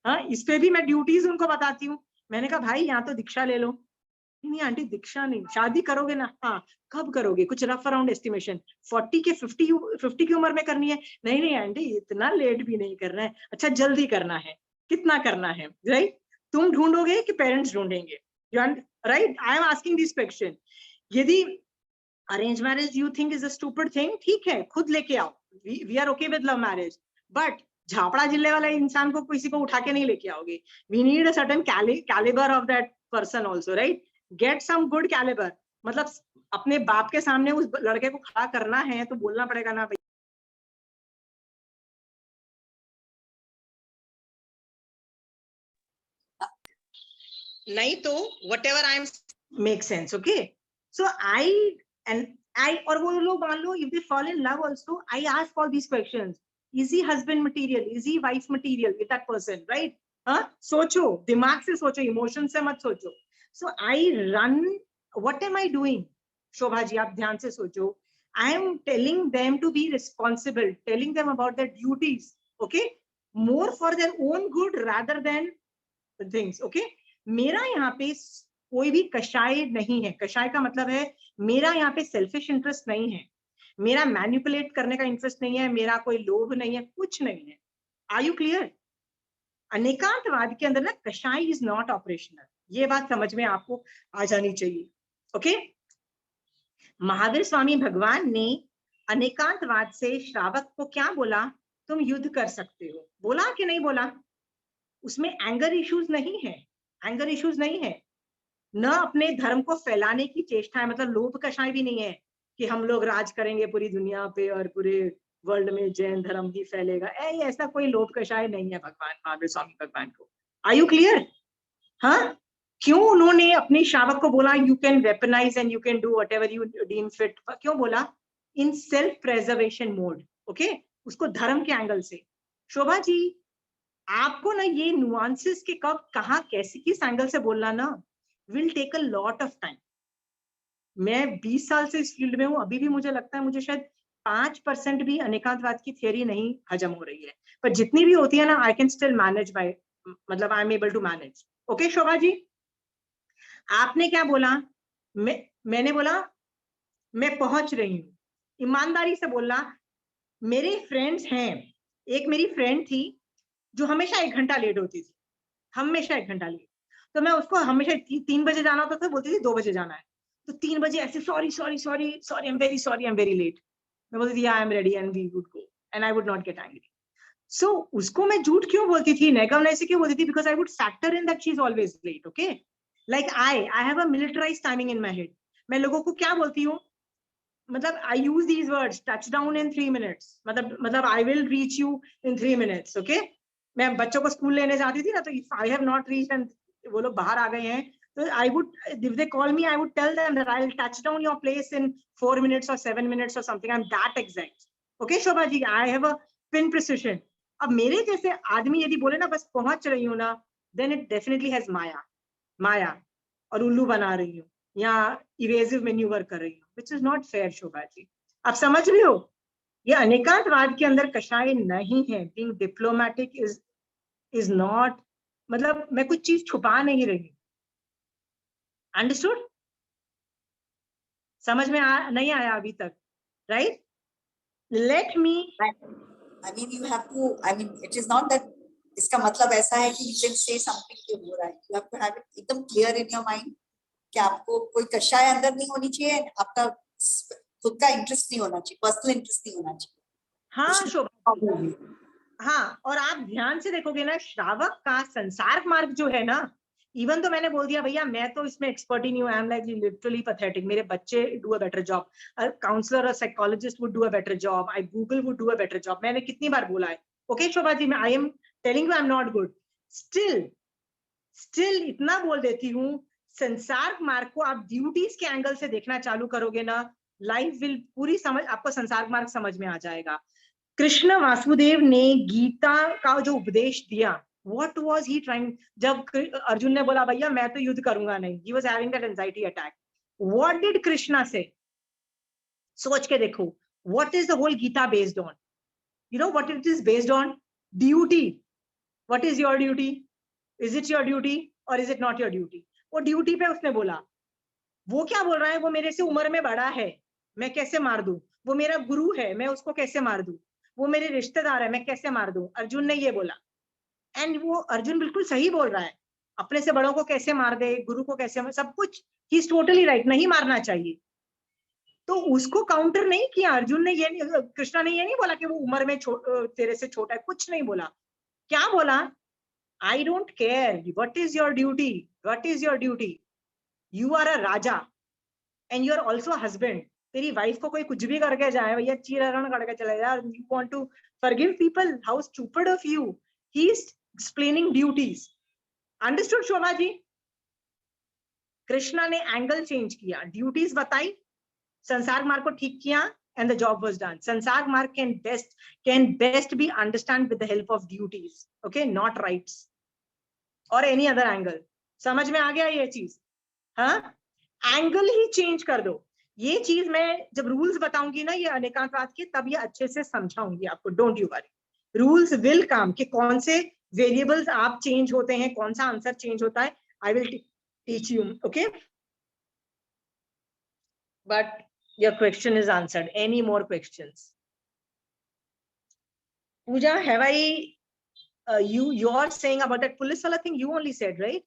हाँ, इस पे भी मैं ड्यूटीज उनको बताती हूँ. मैंने कहा भाई यहाँ तो दीक्षा ले लो. नहीं आंटी दीक्षा नहीं, शादी करोगे ना, हाँ कब करोगे, कुछ रफ अराउंड एस्टिमेशन, 40 के 50 की उम्र में करनी है? नहीं नहीं आंटी इतना लेट भी नहीं करना है. अच्छा जल्दी करना है, कितना करना है, राइट? तुम ढूंढोगे कि पेरेंट्स ढूंढेंगे, right? I am asking this question. यदि arrange marriage you think is a stupid thing, ठीक है खुद लेके आओ, we are okay with love marriage, but झापड़ा जिले वाले इंसान को किसी को उठा के नहीं लेके आओगे. We need a certain calibre of that person also, right? Get some good calibre. मतलब अपने बाप के सामने उस लड़के को खड़ा करना है तो बोलना पड़ेगा ना भाई. नहीं तो whatever I am make sense. Okay, so I और वो लोग मान लो if they fall in love also, I ask all these questions. Is he husband material? Is he wife material with that person, right? हाँ, सोचो, दिमाग से सोचो, इमोशन से मत सोचो. So I run, what am I doing? Shobha ji आप ध्यान से सोचो. I am telling them to be responsible, telling them about their duties, okay, more for their own good rather than things. Okay, मेरा यहाँ पे कोई भी कषाय नहीं है. कषाय का मतलब है मेरा यहाँ पे सेल्फिश इंटरेस्ट नहीं है, मेरा मैनिपुलेट करने का इंटरेस्ट नहीं है, मेरा कोई लोभ नहीं है, कुछ नहीं है. Are you clear? अनेकांतवाद के अंदर ना कषाय इज नॉट ऑपरेशनल. ये बात समझ में आपको आ जानी चाहिए. ओके, महावीर स्वामी भगवान ने अनेकांतवाद से श्रावक को क्या बोला? तुम युद्ध कर सकते हो. बोला कि नहीं बोला? उसमें एंगर इश्यूज नहीं है, एंगर इश्यूज नहीं है, न अपने धर्म को फैलाने की चेष्टा है, मतलब लोभ कषाय भी नहीं है कि हम लोग राज करेंगे पूरी दुनिया पे और पूरे वर्ल्ड में जैन धर्म ही फैलेगा. ऐसा कोई लोभ कषाय नहीं है भगवान महावीर स्वामी भगवान को. Are you clear? हाँ, क्यों उन्होंने अपने श्रावक को बोला you can weaponise and you can do whatever you deem fit? क्यों बोला? In self preservation mode. Okay, उसको धर्म के एंगल से. शोभा जी आपको ना ये नुआंसेस के कब कहाँ कैसे किस एंगल से बोलना ना will take a lot of time. मैं 20 साल से इस फील्ड में हूँ, अभी भी मुझे लगता है मुझे शायद 5% भी अनेकांतवाद की थियरी नहीं हजम हो रही है, पर जितनी भी होती है ना I can still manage by, मतलब I am able to manage. Okay Shobha ji, आपने क्या बोला? मैंने बोला मैं पहुंच रही हूँ. ईमानदारी से बोलना. मेरे फ्रेंड्स हैं, एक मेरी फ्रेंड थी जो हमेशा 1 घंटा लेट होती थी, हमेशा 1 घंटा लेट. तो मैं उसको हमेशा 3 बजे जाना होता था, बोलती थी 2 बजे जाना है, तो 3 बजे ऐसे sorry sorry sorry sorry I am very sorry I am very late. मैं बोलती थी I am ready and we would go and I would not get angry. So उसको मैं झूठ क्यों बोलती थी, नेगम ऐसे क्यों बोलती थी? Because I would factor in that she is always late. Okay, like I have a militarized timing in my head. मैं लोगों को क्या बोलती हूँ, मतलब I use these words, touchdown in 3 minutes, मतलब I will reach you in 3 minutes. Okay, मैं बच्चों को स्कूल लेने जाती थी ना, तो if I have not reached and वो लोग बाहर आ गए हैं, तो I would, if they call me, I would tell them that I'll touch down your place in 4 minutes or 7 minutes or something. I'm that exact. Okay, Shobha ji, I have a pin precision. अब मेरे जैसे आदमी यदि बोले ना बस पहुंच रही हूँ ना, then it definitely has माया और उल्लू बना रही हूँ या इवेसिव मैन्यूवर कर रही हूँ, which is not fair Shobha ji. आप समझ रहे हो? ये अनेकांतवाद के अंदर कषाय नहीं है. बीइंग डिप्लोमेटिक इज नॉट, मतलब मैं कुछ चीज छुपा नहीं रही. अंडरस्टूड? समझ में नहीं आया अभी तक, right? Let me, I mean, you have to, I mean, it is not that इसका मतलब ऐसा है कि you can say something कि हो रहा है. You have to have it एकदम clear in your mind कि आपको कोई कषाय अंदर नहीं होनी चाहिए, आपका खुद का इंटरेस्ट नहीं होना चाहिए, पर्सनल इंटरेस्ट नहीं होना चाहिए. हाँ शोभा, हाँ. और आप ध्यान से देखोगे ना, श्रावक का संसार मार्ग जो है ना, इवन तो मैंने बोल दिया भैया मैं तो इसमें एक्सपर्ट ही नहीं हूँ, I am like literally pathetic, मेरे बच्चे do a better job, counsellor और psychologist would do a better job, I Google would do a better job. मैंने कितनी बार बोला है. ओके शोभा जी, मैं I am telling you I am not good. Still इतना बोल देती हूँ, संसार मार्ग को आप ड्यूटीज के एंगल से देखना चालू करोगे ना, लाइफ विल पूरी समझ, आपको संसार मार्ग समझ में आ जाएगा. कृष्ण वासुदेव ने गीता का जो उपदेश दिया, what was he trying, जब अर्जुन ने बोला भैया मैं तो युद्ध करूंगा नहीं, he was having that anxiety attack, what did Krishna say? सोच के देखो, what is the whole Gita based on? You know what it is based on? Duty. What is your duty? Is it your duty or is it not your duty? वो ड्यूटी पे उसने बोला. वो क्या बोल रहा है, वो मेरे से उम्र में बड़ा है, मैं कैसे मार दूं? वो मेरा गुरु है, मैं उसको कैसे मार दूं? वो मेरे रिश्तेदार है, मैं कैसे मार दूं? अर्जुन ने ये बोला. एंड वो अर्जुन बिल्कुल सही बोल रहा है, अपने से बड़ों को कैसे मार दे, गुरु को कैसे, सब कुछ ही इज टोटली राइट, नहीं मारना चाहिए. तो उसको काउंटर नहीं किया अर्जुन ने, ये कृष्णा ने ये नहीं बोला कि वो उम्र में तेरे से छोटा है, कुछ नहीं बोला. क्या बोला? I don't care what is your duty, what is your duty. You are a raja and you are also husband. तेरी वाइफ को कोई कुछ भी करके जाए भैया, चीरहरण करके चले जाए, you want to forgive people, how stupid of you. He is explaining duties. Understood Shobha ji? Krishna ने एंगल चेंज किया, ड्यूटीज बताई, संसार मार्ग को ठीक किया, and the job was done. Sansar marg can best be understand with the help of duties, okay, not rights or any other angle. समझ में आ गया ये चीज? हाँ, एंगल ही चेंज कर दो. ये चीज मैं जब रूल्स बताऊंगी ना ये अनेकांतवाद के, तब ये अच्छे से समझाऊंगी आपको. Don't you worry, rules will come कि कौन से वेरिएबल्स आप चेंज होते हैं, कौन सा आंसर चेंज होता है. I will teach you, okay? But your question is answered. Any more questions? Pooja, have I you are saying about that police wala thing, you only said, right?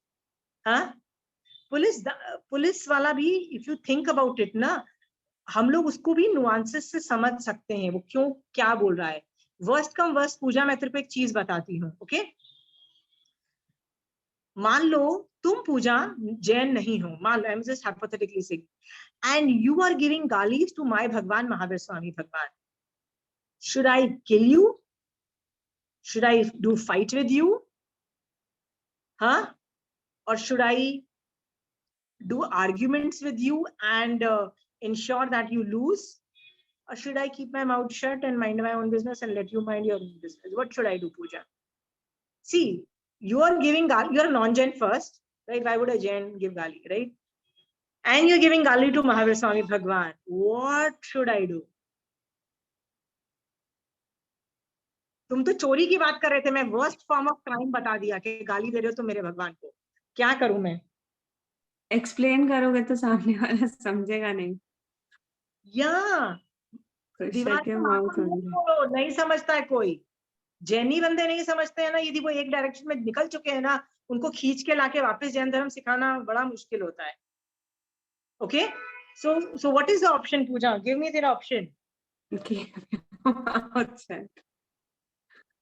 Huh? police वाला भी, if you think about it ना, हम लोग उसको भी nuances से समझ सकते हैं वो क्यों क्या बोल रहा है. वर्स्ट कम वर्स्ट पूजा, मैं तेरे को एक चीज बताती हूँ, ओके? मान लो तुम पूजा जैन नहीं हो, मान लो, I am just hypothetically saying, and you are giving galis to my Bhagwan Mahavir Swami Bhagwan. Should I kill you? Should I do fight with you? Huh? Or should I do arguments with you and ensure that you lose? Or should I keep my mouth shut and mind my own business and let you mind your own business? What should I do, Pooja? See, you are giving gali, you are a non-Jain first, right? Why would a Jain give gali, right? And you're giving gali to Mahavir Swami Bhagwan. What should I do? तुम तो चोरी की बात कर रहे थे, मैं वर्स्ट फॉर्म ऑफ क्राइम बता दिया कि गाली दे रहे हो तुम मेरे भगवान को. क्या करूं मैं? एक्सप्लेन करोगे तो सामने वाला समझेगा नहीं. या दीवार के माउथ नहीं समझता है कोई. जैनी बंदे नहीं समझते हैं ना, यदि वो एक डायरेक्शन में निकल चुके हैं ना, उनको खींच के लाके वापस जैन धर्म सिखाना बड़ा मुश्किल होता है. Okay, so what is the option Pooja? Give me their option. अच्छा,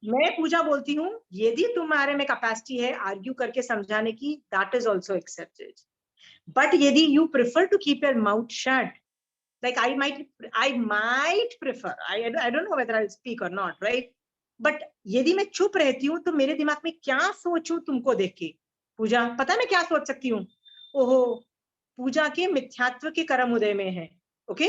मैं पूजा बोलती हूँ, यदि तुम्हारे में कैपेसिटी है आर्ग्यू करके समझाने की, that is also accepted. But यदि you prefer to keep your mouth shut, like I might prefer, I don't know whether I'll speak or not, right? But यदि मैं चुप रहती हूँ तो मेरे दिमाग में क्या सोचूं तुमको देख के? पूजा, पता मैं क्या सोच सकती हूँ? ओहो, पूजा के मिथ्यात्व के कर्म उदय में है, ओके?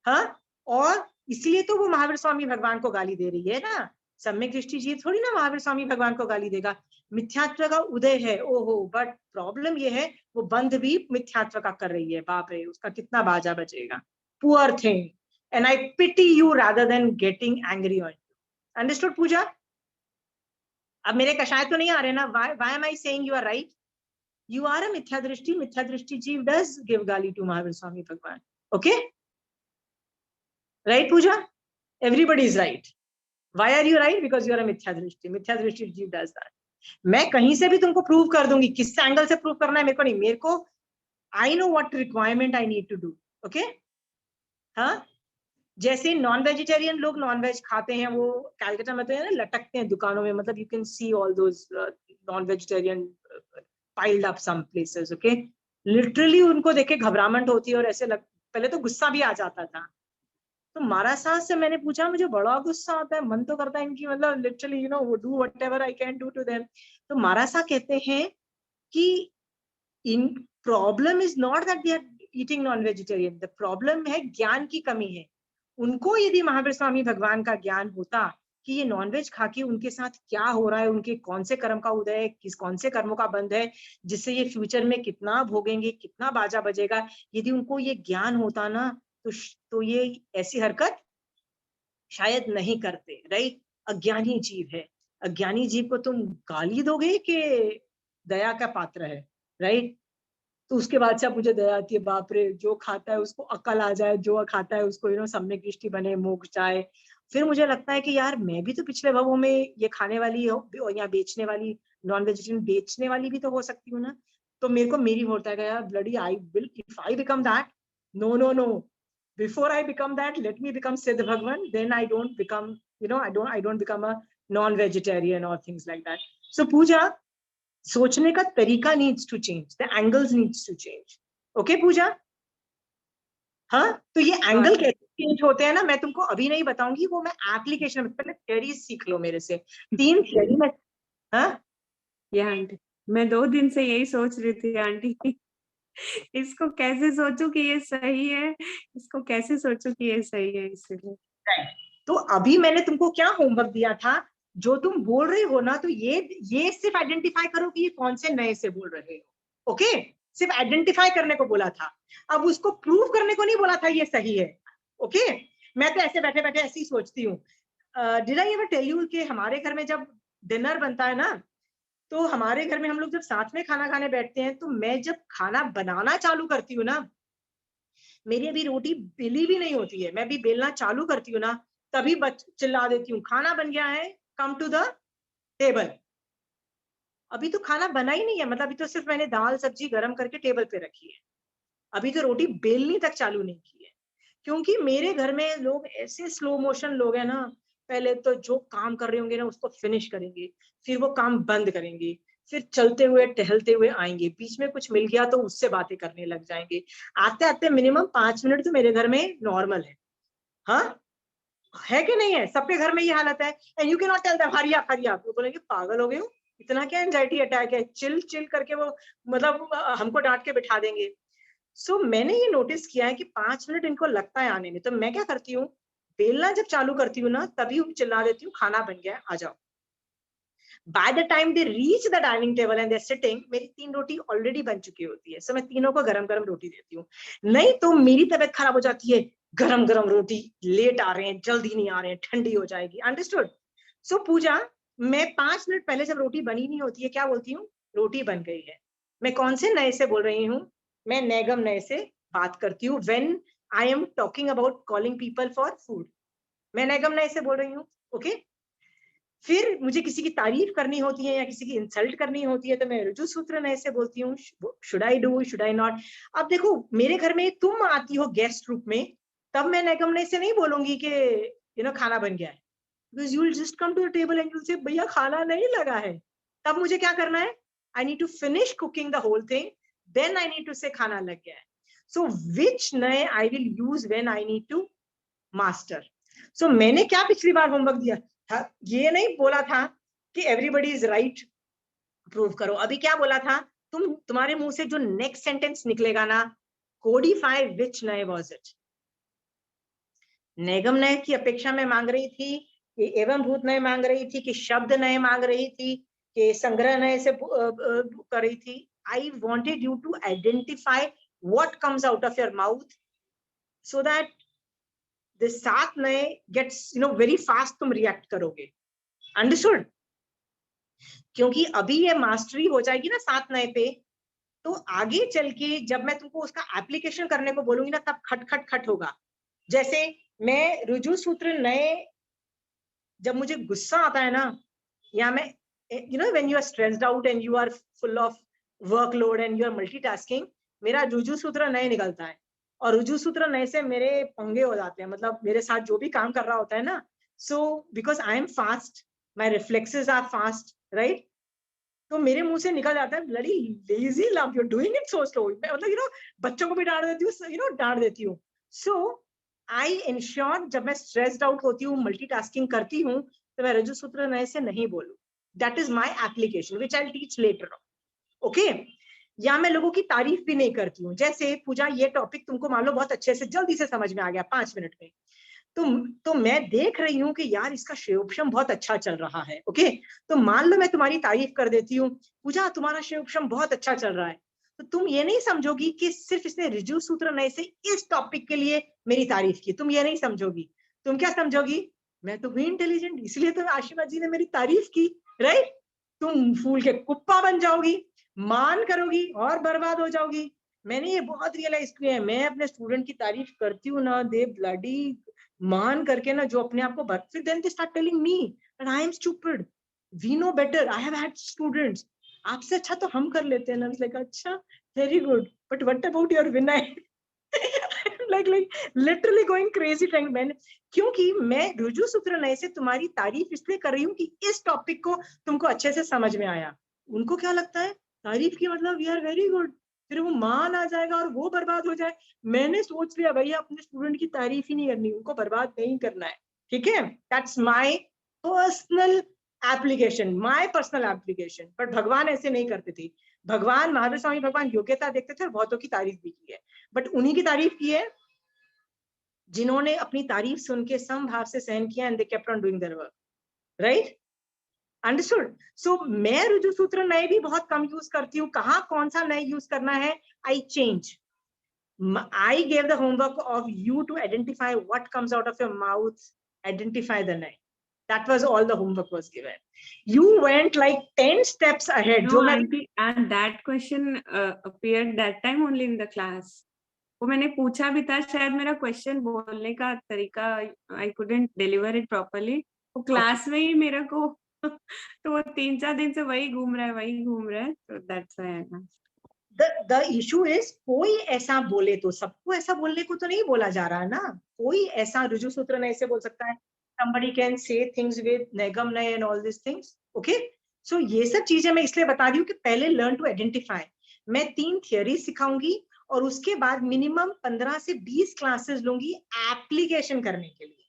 हाँ, और इसलिए तो वो महावीर स्वामी भगवान को गाली दे रही है ना. सम्यक दृष्टि जी थोड़ी ना महावीर स्वामी भगवान को गाली देगा. मिथ्यात्व का उदय है, ओहो. बट प्रॉब्लम ये है वो बंद भी मिथ्यात्व का कर रही है. बाप रे, उसका कितना बाजा बचेगा. Poor thing, and I pity you rather than getting angry on you. Understood, Pooja? अब मेरे कषाय तो नहीं आ रहे ना? Why am I saying you are right? You are a मिथ्या दृष्टि जीव does give गाली to महावीर स्वामी भगवान. Okay? Right, Pooja? Everybody is right. Why are you right? Because you are a मिथ्या दृष्टि जीव does that. मैं कहीं से भी तुमको प्रूव कर दूंगी. किस एंगल से प्रूव करना है मेरे को नहीं. मेरे को I know what requirement I need to do. Okay? हाँ, जैसे नॉन वेजिटेरियन लोग नॉन वेज खाते हैं, वो कैलकाटा में तो है ना, लटकते हैं दुकानों में. मतलब you can see all those non vegetarian piled up some places. Okay, literally उनको देख के घबराहट होती है और ऐसे पहले तो गुस्सा भी आ जाता था. तो मारा साहब से मैंने पूछा, मुझे बड़ा गुस्सा आता है, मन तो करता है इनकी मतलब literally you know do whatever I can do to them. तो मारा साहब कहते हैं कि in problem is not that they are eating non vegetarian, the problem है ज्ञान की कमी है. उनको यदि महावीर स्वामी भगवान का ज्ञान होता कि ये नॉनवेज खा के उनके साथ क्या हो रहा है, उनके कौन से कर्म का उदय है, कौन से कर्मों का बंध है, जिससे ये फ्यूचर में कितना भोगेंगे, कितना बाजा बजेगा, यदि उनको ये ज्ञान होता ना तो ये ऐसी हरकत शायद नहीं करते. राइट? अज्ञानी जीव है. अज्ञानी जीव को तुम गाली दोगे कि दया का पात्र है. राइट? तो उसके बाद से अब मुझे दया आती है, बाप रे, जो खाता है उसको अकल आ जाए, जो खाता है उसको यू नो सम्यक दृष्टि बने, मोक्ष जाए. फिर मुझे लगता है कि यार मैं भी तो पिछले भवों में ये खाने वाली और यहाँ बेचने वाली, नॉन वेजिटेरियन बेचने वाली भी तो हो सकती हूँ ना. तो मेरे को मेरी होता है यार, bloody I will, if I become that, no, before I become that, let me become Siddh Bhagwan, then I don't become, you know, I don't become a non vegetarian और things like that. So Pooja, सोचने का तरीका needs to change, the angles needs to change. Okay, पूजा? हाँ, तो ये एंगल कैसे चेंज होते हैं ना, मैं तुमको अभी नहीं बताऊंगी, वो मैं एप्लीकेशन में, पहले थ्योरी सीख लो मेरे से. 3 थ्योरी में. हाँ, या आंटी, मैं 2 दिन से यही सोच रही थी आंटी, इसको कैसे सोचूं कि ये सही है, इसको कैसे सोचूं कि ये सही है, इसलिए. तो अभी मैंने तुमको क्या होमवर्क दिया था, जो तुम बोल रहे हो ना, तो ये सिर्फ आइडेंटिफाई करो कि ये कौन से नए से बोल रहे हो. ओके, सिर्फ आइडेंटिफाई करने को बोला था, अब उसको प्रूव करने को नहीं बोला था ये सही है. ओके, मैं तो ऐसे बैठे बैठे ऐसे ही सोचती हूँ. Did I ever tell you कि हमारे घर में जब डिनर बनता है ना, तो हमारे घर में हम लोग जब साथ में खाना खाने बैठते हैं, तो मैं जब खाना बनाना चालू करती हूँ ना, मेरी अभी रोटी बेली भी नहीं होती है, मैं भी बेलना चालू करती हूँ ना, तभी चिल्ला देती हूँ, खाना बन गया है, कम टू द टेबल. अभी तो खाना बना ही नहीं है, मतलब अभी तो सिर्फ मैंने दाल सब्जी गर्म करके टेबल पे रखी है, अभी तो रोटी बेलनी तक चालू नहीं की है. क्योंकि मेरे घर में लोग ऐसे स्लो मोशन लोग हैं ना, पहले तो जो काम कर रहे होंगे ना उसको फिनिश करेंगे, फिर वो काम बंद करेंगे, फिर चलते हुए टहलते हुए आएंगे, बीच में कुछ मिल गया तो उससे बातें करने लग जाएंगे. आते आते मिनिमम 5 मिनट तो मेरे घर में नॉर्मल है. हाँ, है कि नहीं है? सबके घर में ये हालत है. And you can not tell them hurry up, वो बोलेंगे पागल हो गए हो, इतना क्या एंजाइटी अटैक है, चिल करके वो मतलब हमको डांट के बिठा देंगे. सो मैंने ये नोटिस किया है कि 5 मिनट इनको लगता है आने में, तो मैं क्या करती हूँ, बेलना जब चालू करती हूँ ना, तभी चिल्ला देती हूँ, खाना बन गया, आ जाओ. By the time they reach the dining table and they're sitting, मेरी 3 रोटी ऑलरेडी बन चुकी होती है. सो मैं तीनों को गरम गरम रोटी देती हूँ. नहीं तो मेरी तबीयत खराब हो जाती है, गरम गरम रोटी, लेट आ रहे हैं, जल्दी नहीं आ रहे हैं, ठंडी हो जाएगी. अंडरस्टूड? सो पूजा, मैं 5 मिनट पहले जब रोटी बनी नहीं होती है, क्या बोलती हूँ, रोटी बन गई है. मैं कौन से नए से बोल रही हूँ? मैं नैगम नए से बात करती हूँ. When I am talking about calling people for food, मैं नैगम नए से बोल रही हूँ. ओके, फिर मुझे किसी की तारीफ करनी होती है या किसी की इंसल्ट करनी होती है, तो मैं ऋजु सूत्र नए से बोलती हूँ, should I do, should I not. अब देखो, मेरे घर में तुम आती हो गेस्ट रूप में, तब मैं नैगम नए से नहीं बोलूंगी कि यू नो खाना बन गया है, because you will just come to the table and you will say भैया खाना नहीं लगा है. तब मुझे क्या करना है, I need to finish cooking the whole thing, then I need to say खाना लग गया है. सो विच नए I will use when I need to master. So मैंने क्या पिछली बार होमवर्क दिया था, ये नहीं बोला था कि एवरीबडी इज राइट, प्रूव करो. अभी क्या बोला था, तुम्हारे मुंह से जो नेक्स्ट सेंटेंस निकलेगा ना, कोडिफाई विच नए वाज इट. नैगम नए की अपेक्षा में मांग रही थी कि एवं भूत नए मांग रही थी, कि शब्द नए मांग रही थी, कि संग्रह नए से कर रही थी. I wanted you to identify what comes out of your mouth, so that this 7 नए गेट्स वेरी फास्ट तुम रिएक्ट करोगे, अंडरस्टूड? क्योंकि अभी ये मास्टरी हो जाएगी ना 7 नए पे, तो आगे चल के जब मैं तुमको उसका एप्लीकेशन करने को बोलूंगी ना, तब खट खट खट होगा। जैसे मैं रुजु सूत्र नए, जब मुझे गुस्सा आता है ना, या मैं when you are stressed out and you are full of workload and you are multitasking, मेरा रुजु सूत्र नए निकलता है, और रुजु सूत्र नए से मेरे पंगे हो जाते हैं, मतलब मेरे साथ जो भी काम कर रहा होता है ना, so because I am fast, my reflexes are fast, right? तो मेरे मुंह से निकल जाता है bloody lazy love, you are doing it so slow. मतलब बच्चों को भी डांट देती हूँ, डांट देती हूँ। सो आई इंश्योर जब मैं स्ट्रेस्ड आउट होती हूँ, मल्टीटास्किंग करती हूँ, तो मैं रजू सूत्र नए से नहीं बोलूं। That is my application which I teach later on, okay? या मैं लोगों की तारीफ भी नहीं करती हूँ। जैसे पूजा, ये टॉपिक तुमको मान लो बहुत अच्छे से जल्दी से समझ में आ गया 5 मिनट में, तो मैं देख रही हूँ कि यार इसका श्रेयोपशम बहुत अच्छा चल रहा है, ओके? तो मान लो मैं तुम्हारी तारीफ कर देती हूँ, पूजा तुम्हारा श्रेयोपशम बहुत अच्छा चल रहा है, तो तुम ये नहीं समझोगी कि सिर्फ इसने ऋजु सूत्र नए से इस टॉपिक के लिए मेरी तारीफ की, तुम ये नहीं समझोगी। तुम क्या समझोगी? मैं तो हुई इंटेलिजेंट, इसलिए तो आशीर्वाद जी ने मेरी तारीफ की, राइट? तुम फूल के कुप्पा बन जाओगी, मान करोगी और बर्बाद हो जाओगी। मैंने ये बहुत रियलाइज किया है, मैं अपने स्टूडेंट की तारीफ करती हूँ ना, दे ब्लडी मान करके ना, जो अपने आप को फिर then they start telling me that I am stupid, we know better, I have had students, आपसे अच्छा तो हम कर लेते हैं ना। लाइक अच्छा, very good, but what about your Vinay? like literally going crazy trying, मैंने, क्योंकि मैं रुजु सूत्र नए से तुम्हारी तारीफ इसलिए कर रही हूँ कि इस टॉपिक को तुमको अच्छे से समझ में आया। उनको क्या लगता है तारीफ की मतलब वी आर वेरी गुड, फिर वो मान आ जाएगा और वो बर्बाद हो जाए। मैंने सोच लिया भैया अपने स्टूडेंट की तारीफ ही नहीं करनी, उनको बर्बाद नहीं करना है, ठीक है? That's my personal application, my personal application. But भगवान ऐसे नहीं करते थे। भगवान, महावीर स्वामी भगवान योग्यता देखते थे और बहुतों की तारीफ भी की है, बट उन्हीं की तारीफ की है जिन्होंने अपनी तारीफ सुन के समभाव से सहन किया, and they kept on doing their work, right? Understood? So मैं रुजु सूत्र नए भी बहुत कम यूज करती हूँ। कहाँ कौन सा नए यूज करना है, I change. I gave the homework of you to identify what comes out of your mouth, identify the name. That was all the homework was given. You went like 10 steps ahead. No, auntie, and that question appeared that time only in the class. वो मैंने पूछा भी था, शायद मेरा क्वेश्चन बोलने का तरीका I couldn't deliver it properly. वो क्लास में ही मेरे को तो वो 3-4 दिन से वही घूम रहा है, so that's why I asked. The issue is कोई ऐसा बोले तो, सबको ऐसा बोलने को तो नहीं बोला जा रहा है ना। कोई ऐसा रुजु सूत्र नए से बोल सकता है, somebody can say things with negam nae and all these things, okay? So ये सब चीजें मैं इसलिए बता रही हूँ कि पहले learn to identify। मैं 3 थियरी सिखाऊंगी और उसके बाद मिनिमम 15 से 20 क्लासेस लूंगी एप्लीकेशन करने के लिए।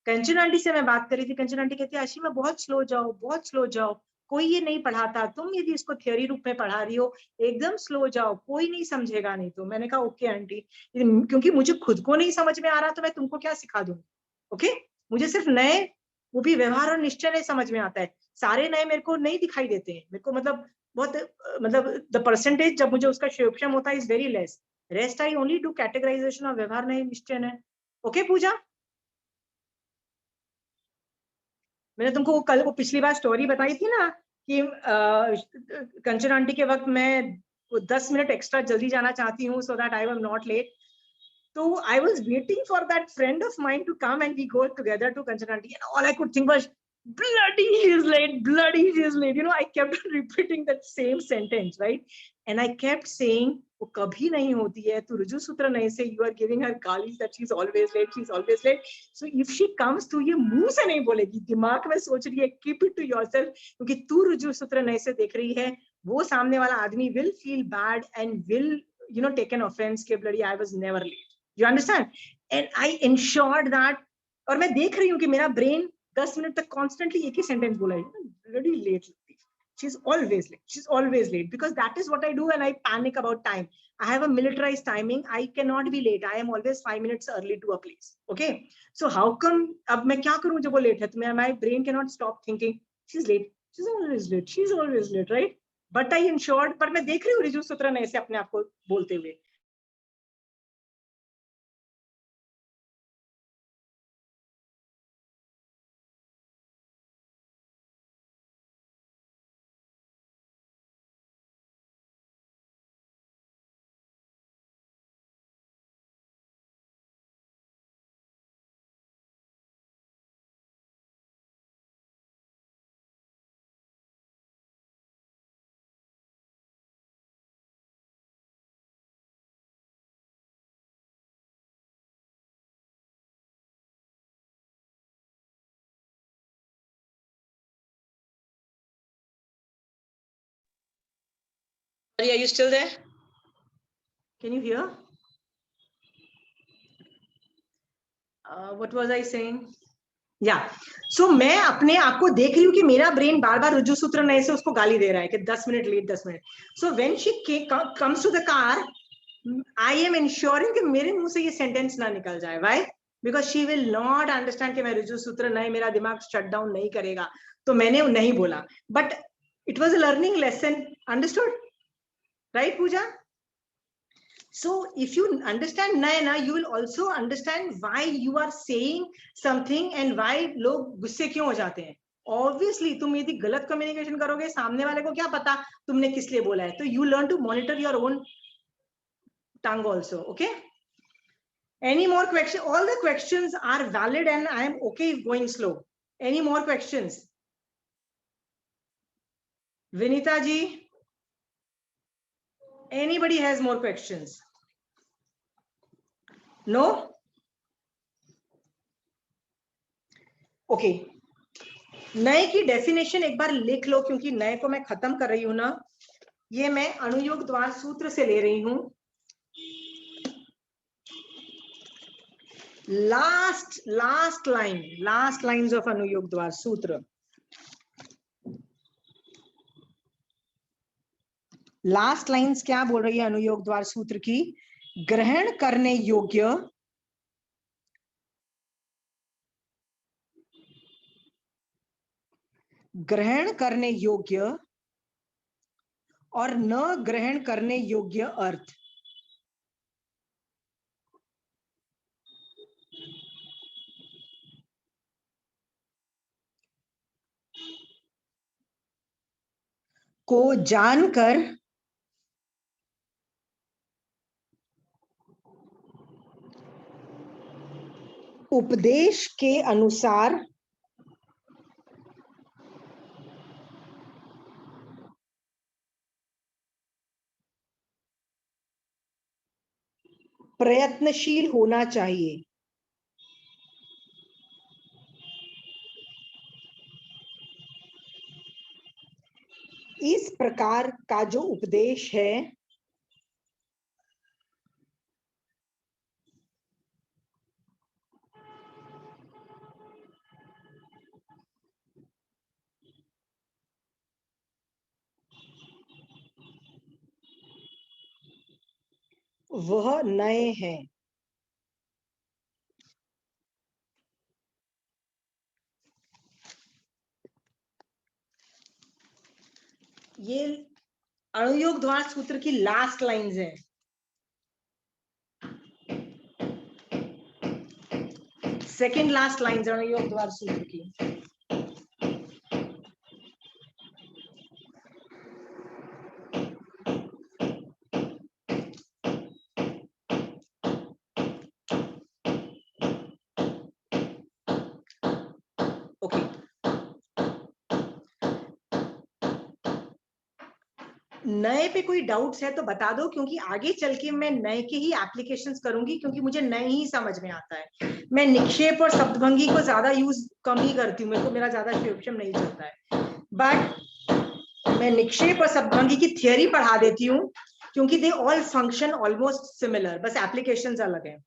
कंचन आंटी से मैं बात करी थी, कंचन आंटी कहती है आशी मैं बहुत स्लो जाओ, बहुत स्लो जाओ, कोई ये नहीं पढ़ाता, तुम यदि इसको थियोरी रूप में पढ़ा रही हो एकदम स्लो जाओ, कोई नहीं समझेगा नहीं तो। मैंने कहा ओके आंटी, क्योंकि मुझे खुद को नहीं समझ में आ रहा तो मैं तुमको क्या सिखा दूंगी, ओके? मुझे सिर्फ नए, वो भी व्यवहार और निश्चय नहीं समझ में आता है, सारे नए मेरे को नहीं दिखाई देते हैं। मेरे को मतलब बहुत द परसेंटेज जब मुझे उसका श्रेयोपशम होता है is very less, rest I only do categorisation of व्यवहार नए निश्चय नए, ओके पूजा? मैंने तुमको वो कल वो पिछली बार स्टोरी बताई थी ना कि कंचन आंटी के वक्त मैं 10 मिनट एक्स्ट्रा जल्दी जाना चाहती हूँ so that I am not late. तो I was waiting for that friend of mine to come and we go together to Kanchan aunty, and all I could think was bloody he is late, bloody he is late, I kept repeating that same sentence, right? And I kept saying वो कभी नहीं होती है, तो रुजु सूत्र नए से you are giving her गाली that she's always late, she's always late. So if she comes to ये मुंह से नहीं बोलेगी, दिमाग में सोच रही है, keep it to yourself, क्योंकि तू रुजु सूत्र नए से देख रही है, वो सामने वाला आदमी will feel bad and will take an offense कि bloody I was never late. You understand? And I ensured that, और मैं देख रही हूँ कि मेरा ब्रेन 10 मिनट तक कॉन्स्टेंटली एक ही सेंटेंस बोला है, bloody late. She's always late. She's always late because that is what I do when I panic about time. I have a militarized timing. I cannot be late. I am always 5 minutes early to a place. Okay. So how come अब मैं क्या करूं जब वो late है? तो my brain cannot stop thinking she's late. She's always late. She's always late, right? But I ensured. पर मैं देख रही हूँ ऋजु सूत्र नए से अपने आप को बोलते हुए Sorry, are you still there? Can you hear? What was I saying? Yeah. So मैं अपने आप को देख रही हूँ कि मेरा ब्रेन बार बार रुजु सूत्र नए से उसको गाली दे रहा है कि 10 minute late 10 minute. So when she comes to the car, I am ensuring कि मेरे मुंह से ये सेंटेंस ना निकल जाए. Why? Because she will not understand कि मैं रुजु सूत्र नए, मेरा दिमाग शट डाउन नहीं करेगा. तो मैंने नहीं बोला. But it was a learning lesson. Understood? Right, Pooja? So if you understand Nayana, you will also understand why you are saying something and why लोग गुस्से क्यों हो जाते हैं. Obviously तुम यदि गलत communication करोगे, सामने वाले को क्या पता तुमने किस लिए बोला है. तो you learn to monitor your own tongue also. Okay? Any more questions? All the questions are valid and I am okay going slow. Any more questions? Vinita ji? Anybody has more questions? No? Okay. नए की डेफिनेशन एक बार लिख लो क्योंकि नए को मैं खत्म कर रही हूं ना. ये मैं अनुयोग द्वार सूत्र से ले रही हूं. लास्ट लाइंस ऑफ अनुयोग द्वार सूत्र. लास्ट लाइंस क्या बोल रही है अनुयोग द्वार सूत्र की? ग्रहण करने योग्य और न ग्रहण करने योग्य अर्थ. को जानकर उपदेश के अनुसार प्रयत्नशील होना चाहिए. इस प्रकार का जो उपदेश है वह नए हैं. ये अनुयोग द्वार सूत्र की लास्ट लाइंस है. सेकंड लास्ट लाइंस अनुयोग द्वार सूत्र की. ओके. नए पे कोई डाउट्स है तो बता दो क्योंकि आगे चल के मैं नए के ही एप्लीकेशंस करूंगी क्योंकि मुझे नए ही समझ में आता है. मैं निक्षेप और शब्दभंगी को ज्यादा यूज कम ही करती हूँ. मेरा ज्यादा शिवक्षम नहीं चलता है. बट मैं निक्षेप और शब्दभंगी की थियरी पढ़ा देती हूँ क्योंकि they all function almost similar, बस एप्लीकेशंस अलग है.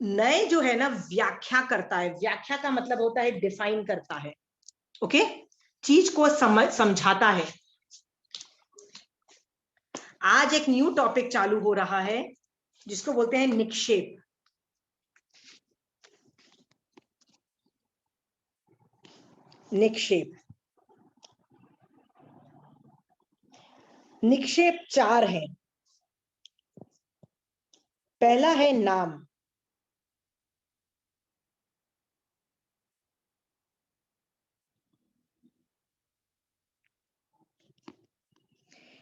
नए जो है ना व्याख्या करता है. व्याख्या का मतलब होता है डिफाइन करता है. ओके? चीज को समझाता है. आज एक न्यू टॉपिक चालू हो रहा है जिसको बोलते हैं निक्षेप. निक्षेप 4 हैं. पहला है नाम.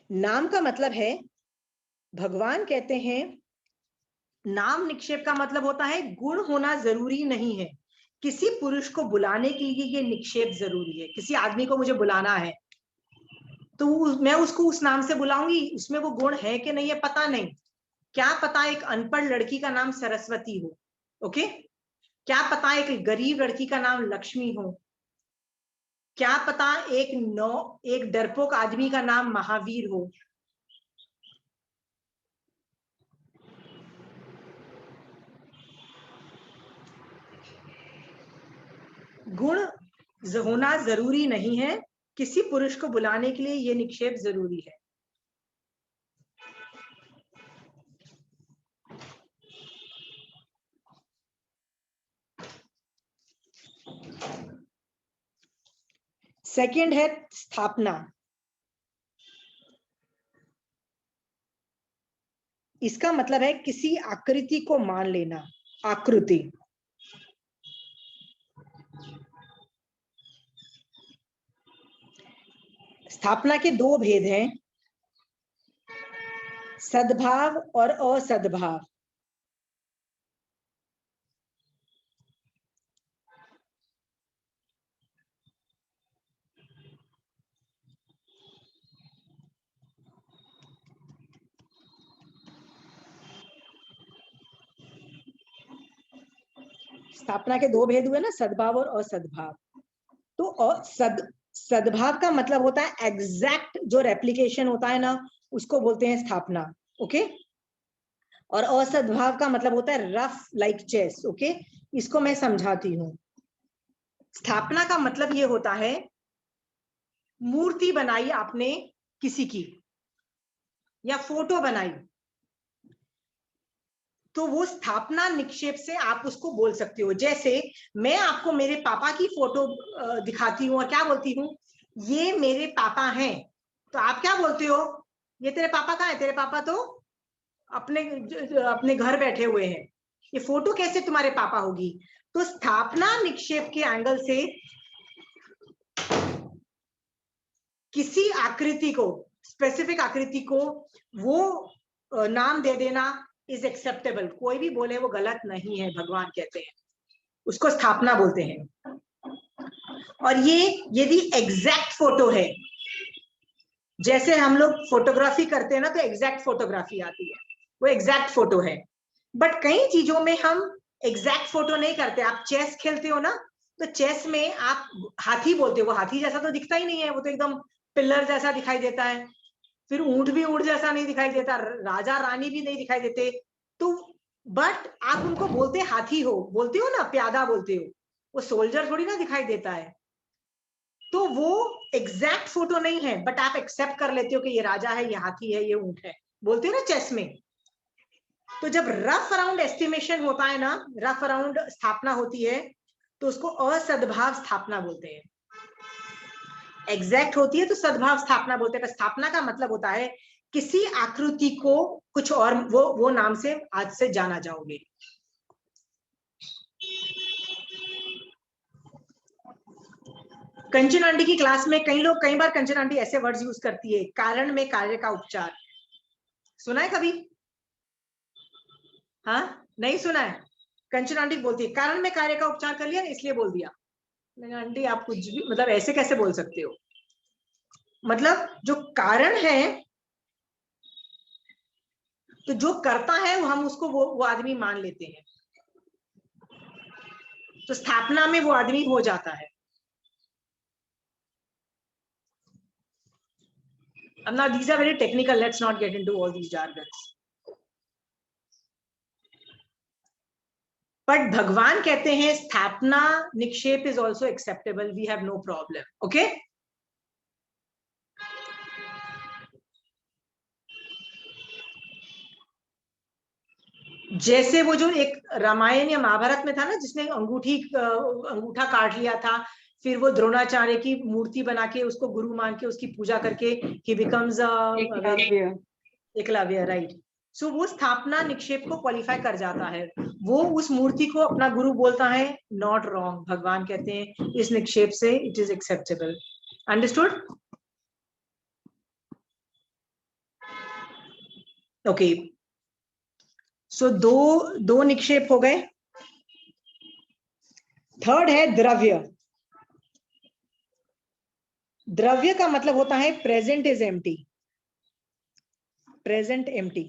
नाम का मतलब है, भगवान कहते हैं नाम निक्षेप का मतलब होता है गुण होना जरूरी नहीं है. किसी पुरुष को बुलाने के लिए ये निक्षेप जरूरी है. किसी आदमी को मुझे बुलाना है तो मैं उसको उस नाम से बुलाऊंगी. उसमें वो गुण है कि नहीं है पता नहीं. क्या पता एक अनपढ़ लड़की का नाम सरस्वती हो. ओके? क्या पता एक गरीब लड़की का नाम लक्ष्मी हो. क्या पता एक डरपोक आदमी का नाम महावीर हो। गुण होना जरूरी नहीं है, किसी पुरुष को बुलाने के लिए ये निक्षेप जरूरी है। सेकंड है स्थापना। इसका मतलब है किसी आकृति को मान लेना। आकृति, स्थापना के दो भेद हैं, सद्भाव और असद्भाव। स्थापना के दो भेद हुए ना, सद्भाव और असद्भाव। तो सद्भाव का मतलब होता है एग्जैक्ट जो रेप्लिकेशन होता है ना, उसको बोलते हैं स्थापना। ओके, और असद्भाव का मतलब होता है रफ लाइक चेस। ओके, इसको मैं समझाती हूँ। स्थापना का मतलब ये होता है मूर्ति बनाई आपने किसी की या फोटो बनाई, तो वो स्थापना निक्षेप से आप उसको बोल सकते हो। जैसे मैं आपको मेरे पापा की फोटो दिखाती हूँ और क्या बोलती हूँ, ये मेरे पापा हैं, तो आप क्या बोलते हो, ये तेरे पापा कहाँ है, तेरे पापा तो अपने घर बैठे हुए हैं, ये फोटो कैसे तुम्हारे पापा होगी। तो स्थापना निक्षेप के एंगल से किसी आकृति को, स्पेसिफिक आकृति को वो नाम दे देना इज एक्सेप्टेबल। कोई भी बोले वो गलत नहीं है, भगवान कहते हैं, उसको स्थापना बोलते हैं। और ये यदि एग्जैक्ट फोटो है, जैसे हम लोग फोटोग्राफी करते हैं ना, तो एग्जैक्ट फोटोग्राफी आती है, वो एग्जैक्ट फोटो है। बट कई चीजों में हम एग्जैक्ट फोटो नहीं करते। आप चेस खेलते हो ना, तो चेस में आप हाथी बोलते हो, वो हाथी जैसा तो दिखता ही नहीं है, वो तो एकदम पिलर जैसा दिखाई देता है। फिर ऊंट भी ऊंट जैसा नहीं दिखाई देता, राजा रानी भी नहीं दिखाई देते। तो बट आप उनको बोलते हाथी हो, बोलते हो ना, प्यादा बोलते हो, वो सोल्जर थोड़ी ना दिखाई देता है। तो वो एग्जैक्ट फोटो नहीं है, बट आप एक्सेप्ट कर लेते हो कि ये राजा है, ये हाथी है, ये ऊंट है, बोलते हो ना चेस में। तो जब रफ अराउंड एस्टिमेशन होता है ना, रफ अराउंड स्थापना होती है, तो उसको असद्भाव स्थापना बोलते हैं। एग्जैक्ट होती है तो सद्भाव स्थापना बोलते हैं। स्थापना का मतलब होता है किसी आकृति को कुछ और वो नाम से आज से जाना जाओगे। कंचन आंटी की क्लास में कई बार कंचन आंटी ऐसे वर्ड्स यूज करती है, कारण में कार्य का उपचार। सुना है कभी? हाँ, नहीं सुना है? कंचन आंटी बोलती है कारण में कार्य का उपचार कर लिया, इसलिए बोल दिया। मैंने आंटी आप कुछ भी मतलब ऐसे कैसे बोल सकते हो, मतलब जो कारण है, तो जो करता है हम उसको वो आदमी मान लेते हैं, तो स्थापना में वो आदमी हो जाता है। Now these are very technical, let's not get into all these jargons. But भगवान कहते हैं स्थापना निक्षेप is also acceptable, we have no problem. Okay? जैसे वो जो एक रामायण या महाभारत में था ना, जिसने अंगूठा काट लिया था, फिर वो द्रोणाचार्य की मूर्ति बना के उसको गुरु मान के उसकी पूजा करके he becomes एकलव्य, राइट। सो वो स्थापना निक्षेप को क्वालिफाई कर जाता है, वो उस मूर्ति को अपना गुरु बोलता है, नॉट रॉन्ग। भगवान कहते हैं इस निक्षेप से it is acceptable. Understood? Okay, so दो निक्षेप हो गए। थर्ड है द्रव्य। द्रव्य का मतलब होता है present is empty, present empty.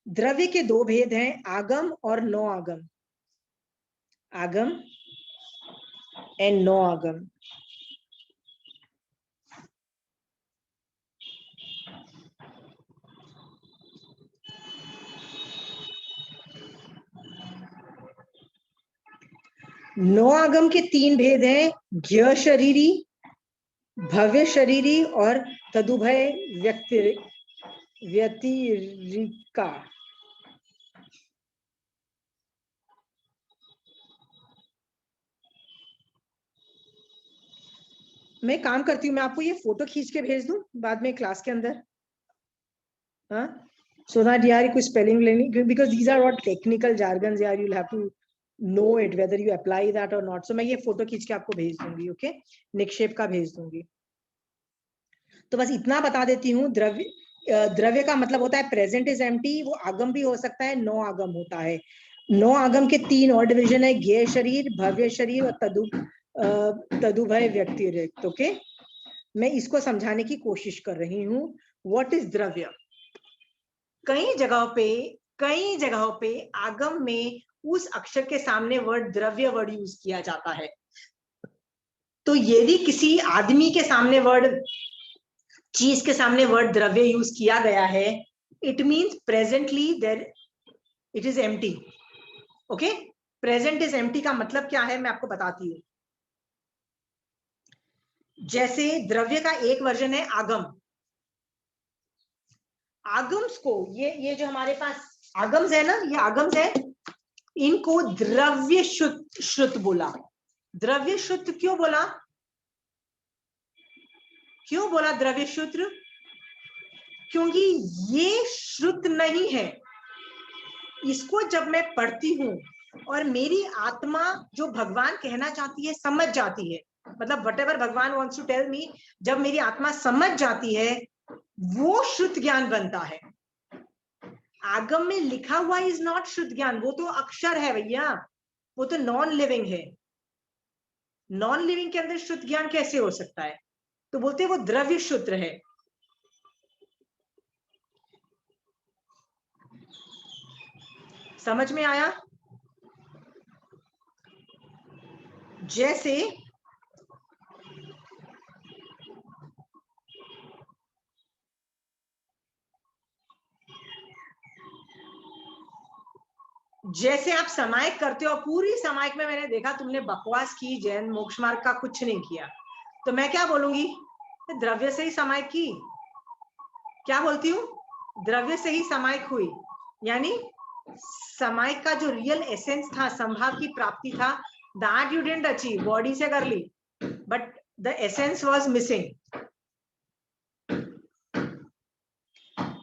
द्रव्य के दो भेद हैं, आगम और नो आगम। agam and no agam. No Agam के 3 भेद हैं, ज्ञ शरीरी, भव्य शरीरी और तदुभय व्यतिरिका। मैं काम करती हूँ, मैं आपको ये फोटो खींच के भेज दूं बाद में क्लास के अंदर, हाँ, so that यार कोई स्पेलिंग लेनी, because these are what technical jargons यार, you'll have to know it whether you apply that or not. So मैं ये फोटो खींच के आपको भेज दूंगी, ओके, निक्षेप का भेज दूंगी। तो बस इतना बता देती हूँ, द्रव्य का मतलब होता है प्रेजेंट इज एम्प्टी, वो आगम भी हो सकता है, नो आगम होता है। नो आगम के 3 और डिवीजन है, ज्ञेय शरीर, भव्य शरीर और तदुभय व्यतिरिक्त। ओके, मैं इसको समझाने की कोशिश कर रही हूँ। व्हाट इज द्रव्य? कई जगहों पे आगम में उस अक्षर के सामने वर्ड द्रव्य वर्ड यूज किया जाता है। तो यदि किसी आदमी के सामने वर्ड, चीज के सामने वर्ड द्रव्य यूज किया गया है, it means presently there it is empty. Okay, present is empty का मतलब क्या है मैं आपको बताती हूँ। जैसे द्रव्य का एक वर्जन है आगम। आगम्स को, ये जो हमारे पास आगम्स है ना, ये आगम्स है, इनको द्रव्य श्रुत बोला। द्रव्य श्रुत क्यों बोला? क्यों बोला द्रव्य श्रुत? क्योंकि ये श्रुत नहीं है। इसको जब मैं पढ़ती हूं और मेरी आत्मा जो भगवान कहना चाहती है समझ जाती है, मतलब व्हाटएवर भगवान वांट्स टू टेल मी, जब मेरी आत्मा समझ जाती है, वो शुद्ध ज्ञान बनता है। आगम में लिखा हुआ इज नॉट शुद्ध ज्ञान, वो तो अक्षर है भैया, वो तो नॉन लिविंग है। नॉन लिविंग के अंदर शुद्ध ज्ञान कैसे हो सकता है? तो बोलते हैं वो द्रव्य शुद्ध है। समझ में आया? जैसे आप समायक करते हो, पूरी समायक में मैंने देखा तुमने बकवास की, जैन मोक्ष मार्ग का कुछ नहीं किया, तो मैं क्या बोलूंगी? द्रव्य से ही समायक की। क्या बोलती हूँ? द्रव्य से ही समायक हुई, यानी समायक का जो रियल एसेंस था, संभाव की प्राप्ति था, that you didn't achieve, body से कर ली, but the essence was missing.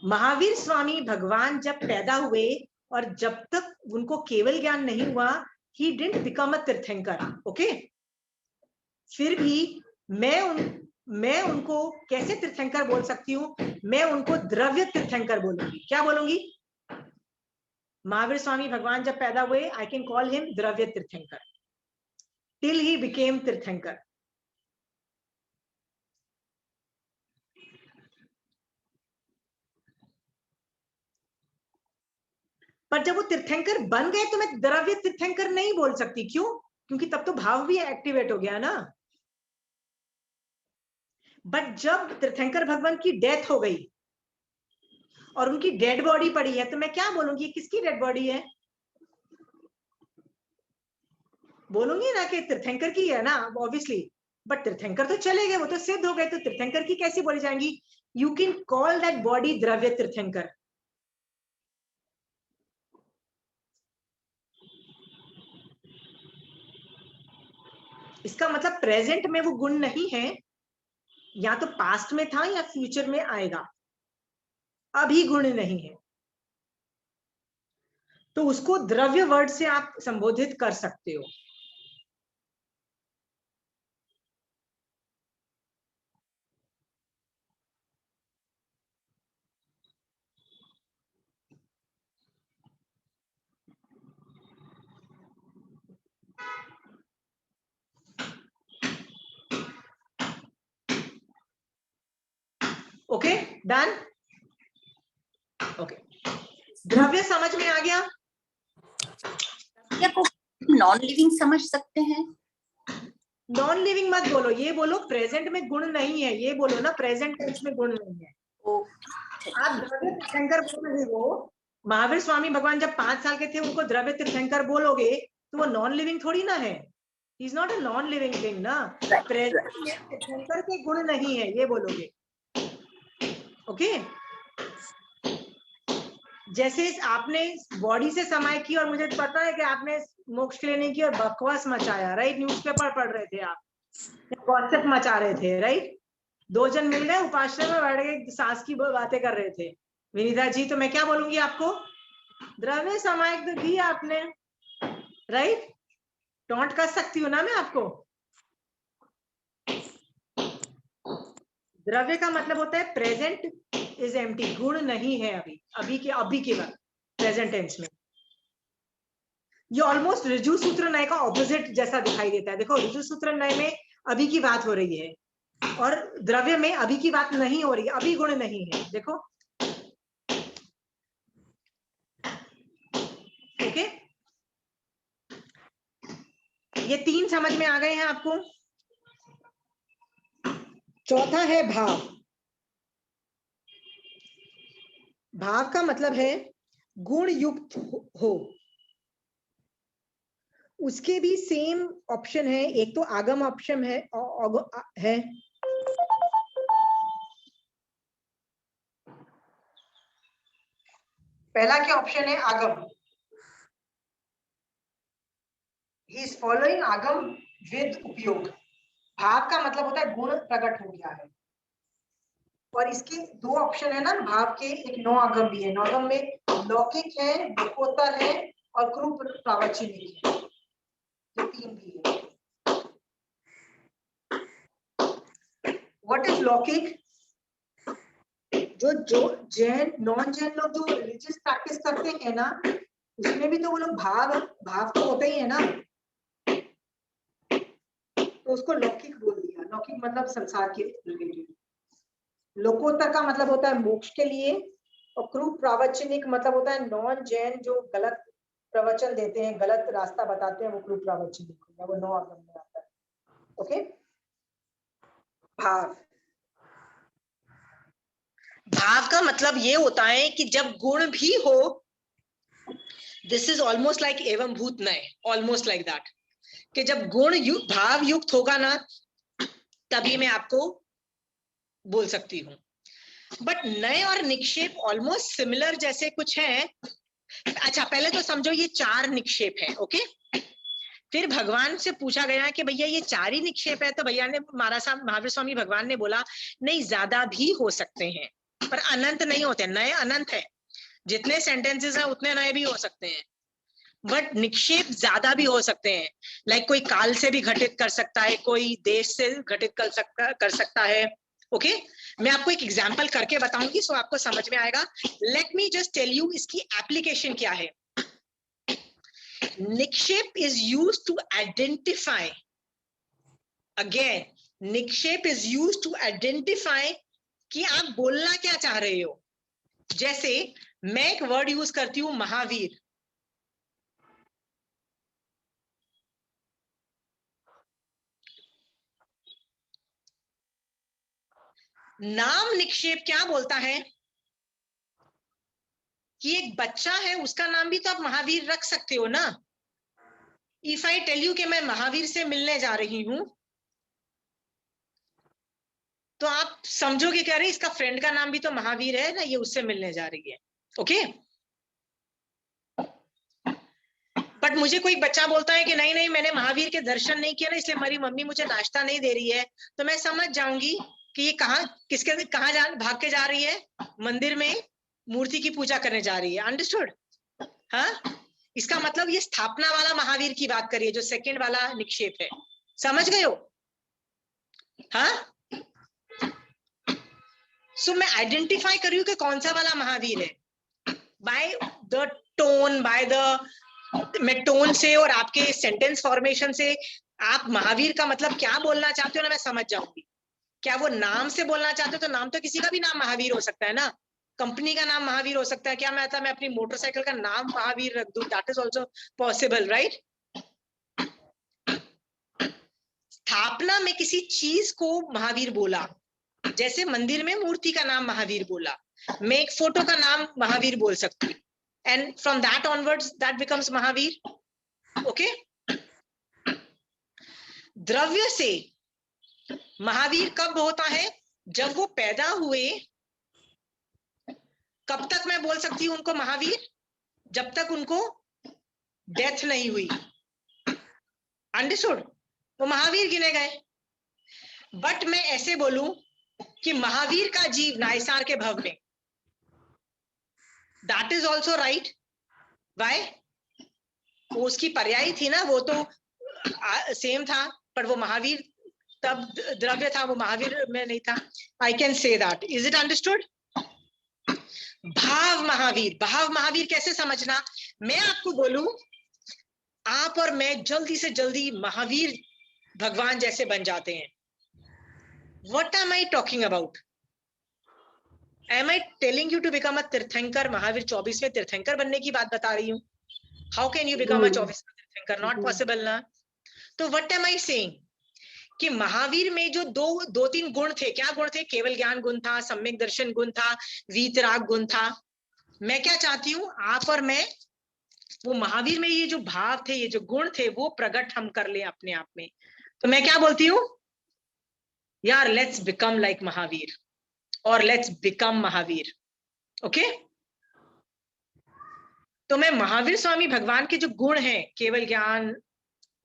Mahavir Swami भगवान जब पैदा हुए और जब तक उनको केवल ज्ञान नहीं हुआ, he didn't become a तीर्थंकर। ओके, फिर भी मैं उनको कैसे तीर्थंकर बोल सकती हूँ? मैं उनको द्रव्य तीर्थंकर बोलूंगी। क्या बोलूंगी? महावीर स्वामी भगवान जब पैदा हुए, आई कैन कॉल हिम द्रव्य तीर्थंकर टिल ही बिकेम तीर्थंकर। पर जब वो तीर्थंकर बन गए तो मैं द्रव्य तीर्थंकर नहीं बोल सकती। क्यों? क्योंकि तब तो भाव भी एक्टिवेट हो गया ना। बट जब तीर्थंकर भगवान की डेथ हो गई और उनकी डेड बॉडी पड़ी है, तो मैं क्या बोलूंगी? किसकी डेड बॉडी है? बोलूंगी ना कि तीर्थंकर की है ना, ऑब्वियसली। बट तीर्थंकर तो चले गए, वो तो सिद्ध हो गए, तो तीर्थंकर की कैसी बोली जाएंगी? You can call that body द्रव्य तीर्थंकर। इसका मतलब प्रेजेंट में वो गुण नहीं है, या तो पास्ट में था या फ्यूचर में आएगा, अभी गुण नहीं है, तो उसको द्रव्य वर्ड से आप संबोधित कर सकते हो। Okay, done. ओके, द्रव्य समझ में आ गया? नॉन लिविंग समझ सकते हैं? नॉन लिविंग मत बोलो, ये बोलो प्रेजेंट में गुण नहीं है, ये बोलो ना प्रेजेंट टेंस में गुण नहीं है। आप द्रव्य तीर्थंकर बोल रहे हो, महावीर स्वामी भगवान जब 5 साल के थे उनको द्रव्य तीर्थंकर बोलोगे तो वो नॉन लिविंग थोड़ी ना है, is not a non living thing ना। प्रेजेंट में तीर्थंकर के गुण नहीं है ये बोलोगे, ओके। जैसे आपने बॉडी से समाय की और मुझे पता है कि आपने मोक्ष के लिए नहीं की और बकवास मचाया, राइट, न्यूज़पेपर पढ़ रहे थे आप, गॉसिप मचा रहे थे, राइट, 2 जन मिल रहे उपाश्रय में बैठ के सास की बातें कर रहे थे, विनीता जी, तो मैं क्या बोलूंगी आपको, द्रव्य समाय तो दी आपने, राइट, टॉन्ट कर सकती हूँ ना मैं आपको। द्रव्य का मतलब होता है प्रेजेंट इज एम्प्टी, गुण नहीं है अभी के वक्त प्रेजेंट टेंस में। ये ऑलमोस्ट ऋजु सूत्र नय का ऑपोजिट जैसा दिखाई देता है। देखो ऋजु सूत्र नय में अभी की बात हो रही है और द्रव्य में अभी की बात नहीं हो रही है, अभी गुण नहीं है। देखो ओके, ये 3 समझ में आ गए हैं आपको। चौथा है भाव। भाव का मतलब है गुण युक्त हो। उसके भी सेम ऑप्शन है, एक तो आगम ऑप्शन है पहला क्या ऑप्शन है, आगम, ही इज फॉलोइंग आगम विद उपयोग। भाव का मतलब होता है गुण प्रकट हो गया है, और इसके 2 ऑप्शन है ना भाव के, एक नौ आगम भी है, नौगम में लौकिक है, लोकोत्तर है और क्रूप प्रावचनिक है, ये 3 भी है। व्हाट इज लौकिक? जो जैन नॉन जैन लोग जो रिलीजियस प्रैक्टिस करते हैं ना, उसमें भी तो वो लोग भाव तो होते ही है ना, तो उसको लौकिक बोल दिया। लौकिक मतलब संसार के रिलेटेड। लोकोत्तर का मतलब होता है मोक्ष के लिए, और क्रूप प्रावचनिक मतलब होता है नॉन जैन जो गलत प्रवचन देते हैं, गलत रास्ता बताते हैं, वो क्रूप प्रावचनिक है, वो 9 आगम में आता है। ओके, भाव, भाव का मतलब ये होता है कि जब गुण भी हो, दिस इज ऑलमोस्ट लाइक एवं भूत नय, ऑलमोस्ट लाइक दैट, कि जब गुण भाव युक्त होगा ना तभी मैं आपको बोल सकती हूँ। बट नय और निक्षेप ऑलमोस्ट सिमिलर जैसे कुछ है। अच्छा पहले तो समझो ये 4 निक्षेप है, ओके। फिर भगवान से पूछा गया कि भैया ये 4 ही निक्षेप है, तो भैया ने महावीर स्वामी भगवान ने बोला नहीं, ज्यादा भी हो सकते हैं, पर अनंत नहीं होते। नए अनंत है, जितने सेंटेंसेस हैं उतने नए भी हो सकते हैं, बट निक्षेप ज्यादा भी हो सकते हैं। लाइक कोई काल से भी घटित कर सकता है, कोई देश से घटित कर सकता है, ओके। मैं आपको एक एग्जांपल करके बताऊंगी सो आपको समझ में आएगा। Let me just tell you इसकी एप्लीकेशन क्या है। निक्षेप is used to identify, again निक्षेप इज यूज्ड टू आइडेंटिफाई कि आप बोलना क्या चाह रहे हो। जैसे मैं एक वर्ड यूज करती हूं महावीर, नाम निक्षेप क्या बोलता है कि एक बच्चा है उसका नाम भी तो आप महावीर रख सकते हो ना। इफ आई टेल यू कि मैं महावीर से मिलने जा रही हूं, तो आप समझोगे क्या, रहे इसका फ्रेंड का नाम भी तो महावीर है ना, ये उससे मिलने जा रही है, ओके। बट मुझे कोई बच्चा बोलता है कि नहीं नहीं मैंने महावीर के दर्शन नहीं किए ना, इसलिए मेरी मम्मी मुझे नाश्ता नहीं दे रही है, तो मैं समझ जाऊंगी कि ये कहाँ भाग के जा रही है, मंदिर में मूर्ति की पूजा करने जा रही है। अंडरस्टूड? हाँ, इसका मतलब ये स्थापना वाला महावीर की बात करिए, जो सेकंड वाला निक्षेप है। समझ गए हो? हाँ, सो मैं आइडेंटिफाई कर रही हूँ कि कौन सा वाला महावीर है by the tone, by the मैं टोन से और आपके सेंटेंस फॉर्मेशन से आप महावीर का मतलब क्या बोलना चाहते हो ना, मैं समझ जाऊंगी। क्या वो नाम से बोलना चाहते हो तो नाम तो किसी का भी नाम महावीर हो सकता है ना, कंपनी का नाम महावीर हो सकता है। क्या मैं अपनी मोटरसाइकिल का नाम महावीर रख दूं? That is also possible, right? स्थापना में किसी चीज को महावीर बोला, जैसे मंदिर में मूर्ति का नाम महावीर बोला, मैं एक फोटो का नाम महावीर बोल सकती हूँ, and from that onwards that becomes Mahavir. Okay, द्रव्य से महावीर कब होता है? जब वो पैदा हुए। कब तक मैं बोल सकती हूँ उनको महावीर? जब तक उनको डेथ नहीं हुई। अंडरस्टूड? वो महावीर गिने गए। बट मैं ऐसे बोलूं कि महावीर का जीव नायसार के भव में, that is also right. Why? वो उसकी पर्यायी थी ना, वो तो सेम था, पर वो महावीर तब द्रव्य था, वो महावीर में नहीं था। I can say that. Is it understood? भाव महावीर, भाव महावीर कैसे समझना? मैं आपको बोलूं, आप और मैं जल्दी से जल्दी महावीर भगवान जैसे बन जाते हैं। What am I talking about? Am I telling you to become a तीर्थंकर? महावीर 24वें तीर्थंकर बनने की बात बता रही हूँ। How can you become a 24वां तीर्थंकर? Not possible ना। तो what am I saying? कि महावीर में जो दो तीन गुण थे, क्या गुण थे? केवल ज्ञान गुण था, सम्यक दर्शन गुण था, वीतराग गुण था। मैं क्या चाहती हूँ, आप और मैं वो महावीर में ये जो भाव थे, ये जो गुण थे, वो प्रकट हम कर ले अपने आप में। तो मैं क्या बोलती हूँ यार, लेट्स बिकम लाइक महावीर, और लेट्स बिकम महावीर। ओके, तो मैं महावीर स्वामी भगवान के जो गुण हैं, केवल ज्ञान,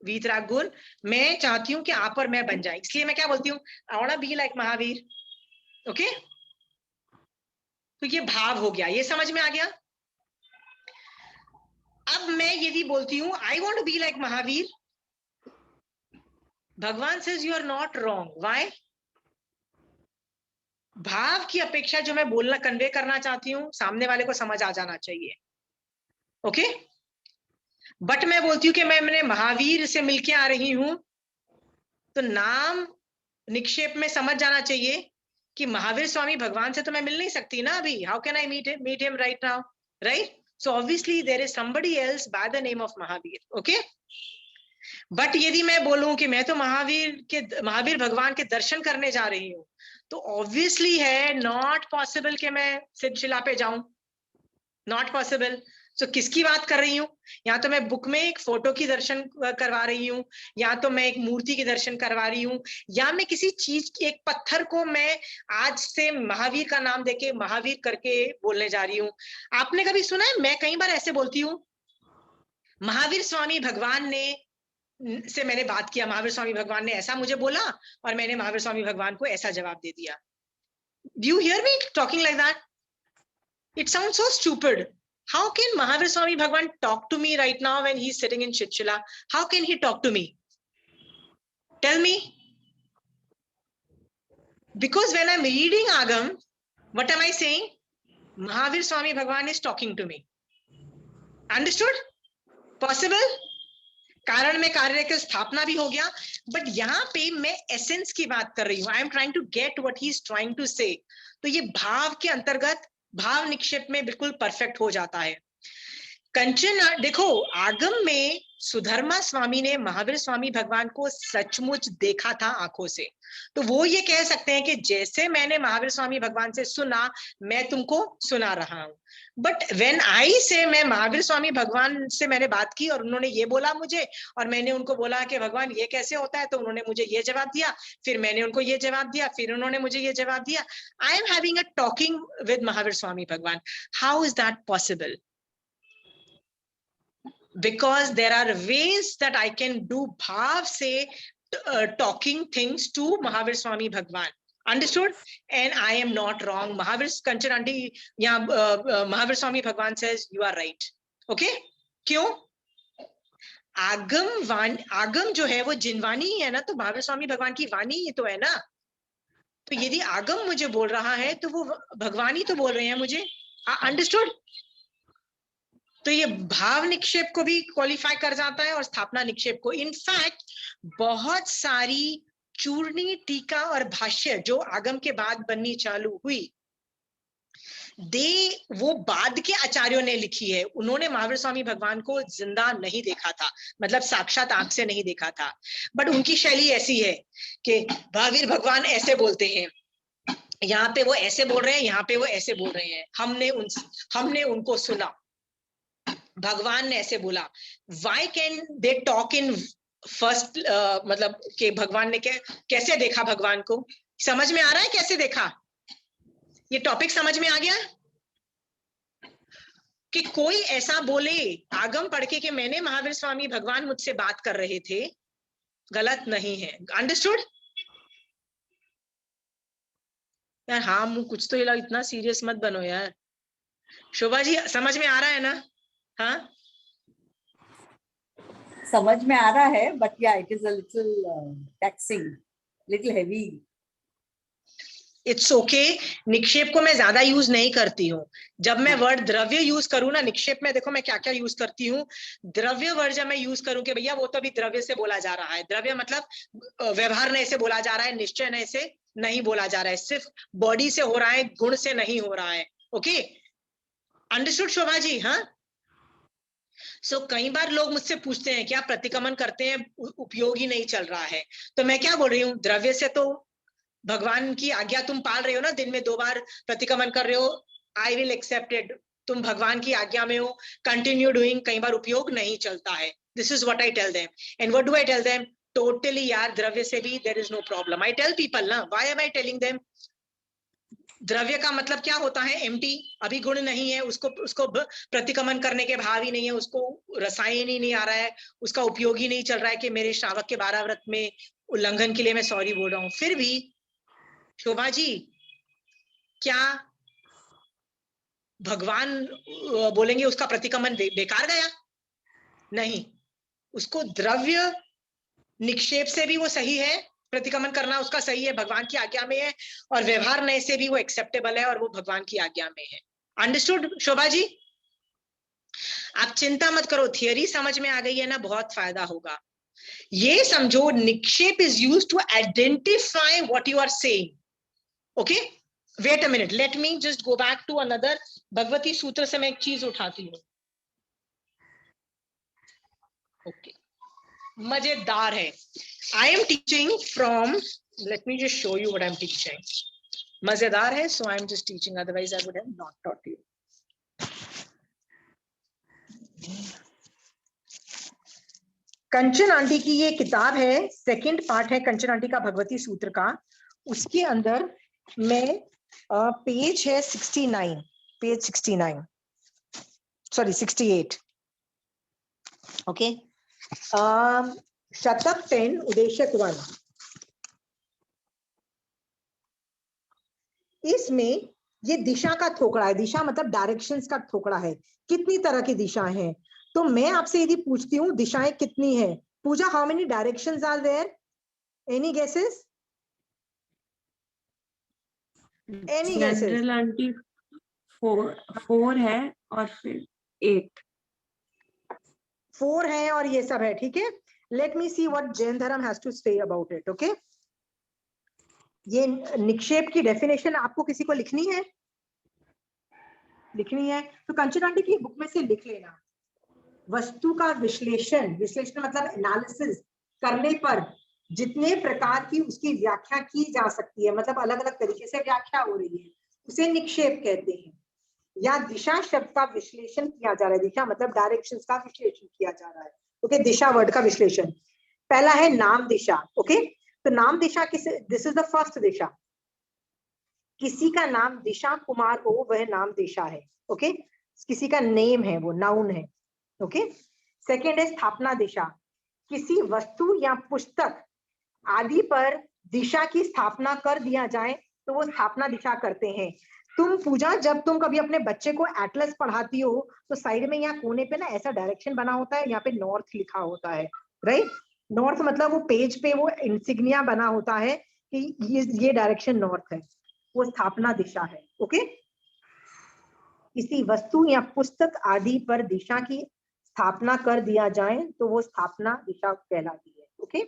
वीतराग गुण, मैं चाहती हूं कि आप और मैं बन जाए। इसलिए मैं क्या बोलती हूँ, I want to be like Mahavir. Okay, तो ये भाव हो गया, ये समझ में आ गया। अब मैं यदि बोलती हूँ I want to be like Mahavir, Bhagwan says you are not wrong. Why? भाव की अपेक्षा जो मैं बोलना, कन्वे करना चाहती हूँ, सामने वाले को समझ आ जाना चाहिए। ओके, बट मैं बोलती हूँ कि मैंने महावीर से मिलके आ रही हूं, तो नाम निक्षेप में समझ जाना चाहिए कि महावीर स्वामी भगवान से तो मैं मिल नहीं सकती ना अभी। How can I meet him right now, right? So obviously there is somebody else by the name of Mahavir. Okay, but यदि मैं बोलूं कि मैं तो महावीर भगवान के दर्शन करने जा रही हूं, तो ऑब्वियसली है नॉट पॉसिबल कि मैं सिद्धशिला पे जाऊं, नॉट पॉसिबल। सो किसकी बात कर रही हूँ? या तो मैं बुक में एक फोटो की दर्शन करवा रही हूँ, या तो मैं एक मूर्ति के दर्शन करवा रही हूँ, या मैं किसी चीज की, एक पत्थर को मैं आज से महावीर का नाम देके महावीर करके बोलने जा रही हूँ। आपने कभी सुना है? मैं कई बार ऐसे बोलती हूँ, महावीर स्वामी भगवान ने से मैंने बात किया, महावीर स्वामी भगवान ने ऐसा मुझे बोला, और मैंने महावीर स्वामी भगवान को ऐसा जवाब दे दिया। Do you hear me talking like that? It sounds so stupid. How can Mahavir Swami Bhagwan talk to me right now when he's sitting in Shitshila? How can he talk to me? Tell me. Because when I'm reading Agam, what am I saying? Mahavir Swami Bhagwan is talking to me. Understood? Possible? कारण में कार्य की स्थापना भी हो गया, बट यहाँ पे मैं एसेंस की बात कर रही हूँ। I am trying to get what he is trying to say. तो ये भाव के अंतर्गत, भाव निक्षेप में बिल्कुल परफेक्ट हो जाता है। कंचन, देखो आगम में सुधर्मा स्वामी ने महावीर स्वामी भगवान को सचमुच देखा था आंखों से, तो वो ये कह सकते हैं कि जैसे मैंने महावीर स्वामी भगवान से सुना, मैं तुमको सुना रहा हूं। बट व्हेन आई से, मैं महावीर स्वामी भगवान से मैंने बात की और उन्होंने ये बोला मुझे, और मैंने उनको बोला कि भगवान ये कैसे होता है, तो उन्होंने मुझे ये जवाब दिया, फिर मैंने उनको ये जवाब दिया, फिर उन्होंने मुझे ये जवाब दिया। I am having a talking with Mahavir Swami Bhagwan. How is that possible? Because there are ways that I can do bhav say talking things to Mahavir Swami Bhagwan. Understood? And I am not wrong. Mahavir Kanchan aunty, yeah, Mahavir Swami Bhagwan says you are right. Okay? क्यों? आगम जो है वो जिनवाणी ही है ना, तो महावीर स्वामी भगवान की वाणी ही तो है ना। तो यदि आगम मुझे बोल रहा है, तो वो भगवान ही तो बोल रहे हैं मुझे। अंडरस्टूड? तो ये भाव निक्षेप को भी क्वालिफाई कर जाता है और स्थापना निक्षेप को। इनफैक्ट बहुत सारी चूर्णी, टीका और भाष्य जो आगम के बाद बननी चालू हुई, वो बाद के आचार्यों ने लिखी है, उन्होंने महावीर स्वामी भगवान को जिंदा नहीं देखा था, मतलब साक्षात आंख से नहीं देखा था, बट उनकी शैली ऐसी है कि महावीर भगवान ऐसे बोलते हैं, यहाँ पे वो ऐसे बोल रहे हैं, यहाँ पे वो ऐसे बोल रहे हैं, हमने उनको सुना, भगवान ने ऐसे बोला। Why can they talk in first मतलब कि भगवान ने कैसे देखा भगवान को? समझ में आ रहा है कैसे देखा? ये टॉपिक समझ में आ गया कि कोई ऐसा बोले आगम पढ़ के कि मैंने महावीर स्वामी भगवान मुझसे बात कर रहे थे, गलत नहीं है। अंडरस्टूड यार? हाँ, कुछ तो ये लोग इतना सीरियस मत बनो यार। शोभा जी समझ में आ रहा है ना? हाँ समझ में आ रहा है, but yeah it is a little taxing, little heavy. It's okay. निक्षेप को मैं ज्यादा यूज नहीं करती हूँ। जब मैं वर्ड द्रव्य यूज करूँ ना, निक्षेप में देखो मैं क्या क्या यूज करती हूँ। द्रव्य वर्ड जब मैं यूज करूँ कि भैया वो तो अभी द्रव्य से बोला जा रहा है, द्रव्य मतलब व्यवहार नए से बोला जा रहा है, निश्चय नए से नहीं बोला जा रहा है, सिर्फ बॉडी से हो रहा है, गुण से नहीं हो रहा है। Okay, understood Shobha ji? हाँ। सो कई बार लोग मुझसे पूछते हैं क्या प्रतिक्रमण करते हैं, उपयोगी नहीं चल रहा है, तो मैं क्या बोल रही हूँ, द्रव्य से तो भगवान की आज्ञा तुम पाल रहे हो ना, दिन में 2 बार प्रतिक्रमण कर रहे हो, आई विल एक्सेप्ट इट, तुम भगवान की आज्ञा में हो, कंटिन्यू डूइंग। कई बार उपयोग नहीं चलता है, this is what I tell them. And what do I tell them? Totally यार, द्रव्य से भी there is no problem. I tell people ना, why am I telling them? द्रव्य का मतलब क्या होता है? एम्प्टी, अभी गुण नहीं है, उसको प्रतिक्रमण करने के भाव ही नहीं है, उसको रसायन ही नहीं आ रहा है, उसका उपयोग ही नहीं चल रहा है कि मेरे श्रावक के 12 व्रत में उल्लंघन के लिए मैं सॉरी बोल रहा हूं। फिर भी शोभा जी, क्या भगवान बोलेंगे उसका प्रतिक्रमण बेकार गया? नहीं, उसको द्रव्य निक्षेप से भी वो सही है, प्रतिक्रमण करना उसका सही है, भगवान की आज्ञा में है, और व्यवहार नए से भी वो एक्सेप्टेबल है और वो भगवान की आज्ञा में है। अंडरस्टूड शोभा जी? आप चिंता मत करो, थियरी समझ में आ गई है ना, बहुत फायदा होगा। ये समझो, निक्षेप is use to identify what you are saying. Okay, wait a minute, let me just go back to another Bhagwati Sutra से मैं एक चीज उठाती हूँ। ओके, मजेदार है। I am teaching from, let me just show you what I am teaching. मजेदार है, so I am just teaching, otherwise I would have not taught you. Kanchan aunty की ये किताब है, सेकंड पार्ट है कंचन आंटी का भगवती सूत्र का। उसके अंदर मैं पेज है 69, पेज 69, सॉरी 68। ओके, शतक 10 उदेशक 1, इसमें ये दिशा का थोकड़ा है। दिशा मतलब डायरेक्शंस का थोकड़ा है, कितनी तरह की दिशाएं हैं। तो मैं आपसे यदि पूछती हूँ दिशाएं कितनी है, Puja, how many directions are there? Any guesses? Any guesses? General aunty 4 है और फिर 8 4 है और ये सब है, ठीक है। Let me see what Jain dharma has to say about it. Okay, ये निक्षेप की डेफिनेशन आपको किसी को लिखनी है? लिखनी है तो कंचन आंटी की बुक में से लिख लेना। वस्तु का विश्लेषण, विश्लेषण मतलब एनालिसिस करने पर जितने प्रकार की उसकी व्याख्या की जा सकती है, मतलब अलग अलग तरीके से व्याख्या हो रही है, उसे निक्षेप कहते हैं। या दिशा शब्द का विश्लेषण किया जा रहा है, दिशा मतलब डायरेक्शंस का विश्लेषण किया जा रहा है। ओके, दिशा वर्ड का विश्लेषण। पहला है नाम दिशा। ओके, तो नाम दिशा किसे, दिस इज द फर्स्ट दिशा। किसी का नाम दिशा कुमार हो, वह नाम दिशा है। ओके, किसी का नेम है, वो नाउन है। ओके, सेकेंड है स्थापना दिशा। किसी वस्तु या पुस्तक आदि पर दिशा की स्थापना कर दिया जाए तो वो स्थापना दिशा करते हैं। तुम पूजा, जब तुम कभी अपने बच्चे को एटलस पढ़ाती हो तो साइड में यहाँ कोने पे ना ऐसा डायरेक्शन बना होता है, यहाँ पे नॉर्थ लिखा होता है, राइट? नॉर्थ मतलब वो पेज पे वो इंसिग्निया बना होता है कि ये डायरेक्शन नॉर्थ है, वो स्थापना दिशा है। ओके, किसी वस्तु या पुस्तक आदि पर दिशा की स्थापना कर दिया जाए तो वो स्थापना दिशा कहलाती है। ओके,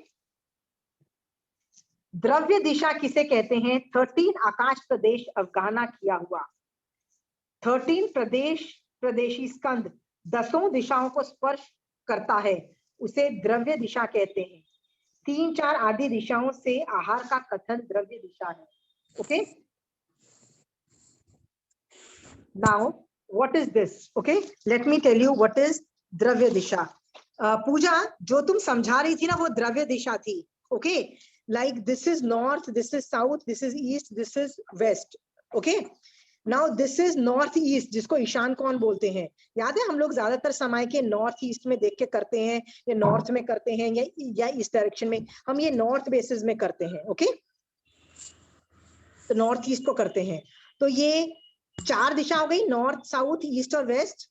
द्रव्य दिशा किसे कहते हैं? 13 आकाश प्रदेश अवगाहना किया हुआ। 13 प्रदेशी स्कंद 10 दिशाओं को स्पर्श करता है, उसे द्रव्य दिशा कहते हैं। 3-4 आदि दिशाओं से आहार का कथन द्रव्य दिशा है। Okay, now what is this? Okay, let me tell you what is द्रव्य दिशा। पूजा, जो तुम समझा रही थी ना, वो द्रव्य दिशा थी। Okay, like this is north, this is south, this is east, this is west. Okay, now this is north east, जिसको ईशान कौन बोलते हैं। याद है, हम लोग ज्यादातर समय के नॉर्थ ईस्ट में देख के करते हैं, या नॉर्थ में करते हैं, या इस डायरेक्शन में, हम ये नॉर्थ बेसिस में करते हैं। ओके, तो नॉर्थ ईस्ट को करते हैं। तो ये 4 दिशा हो गई, नॉर्थ, साउथ, ईस्ट और वेस्ट।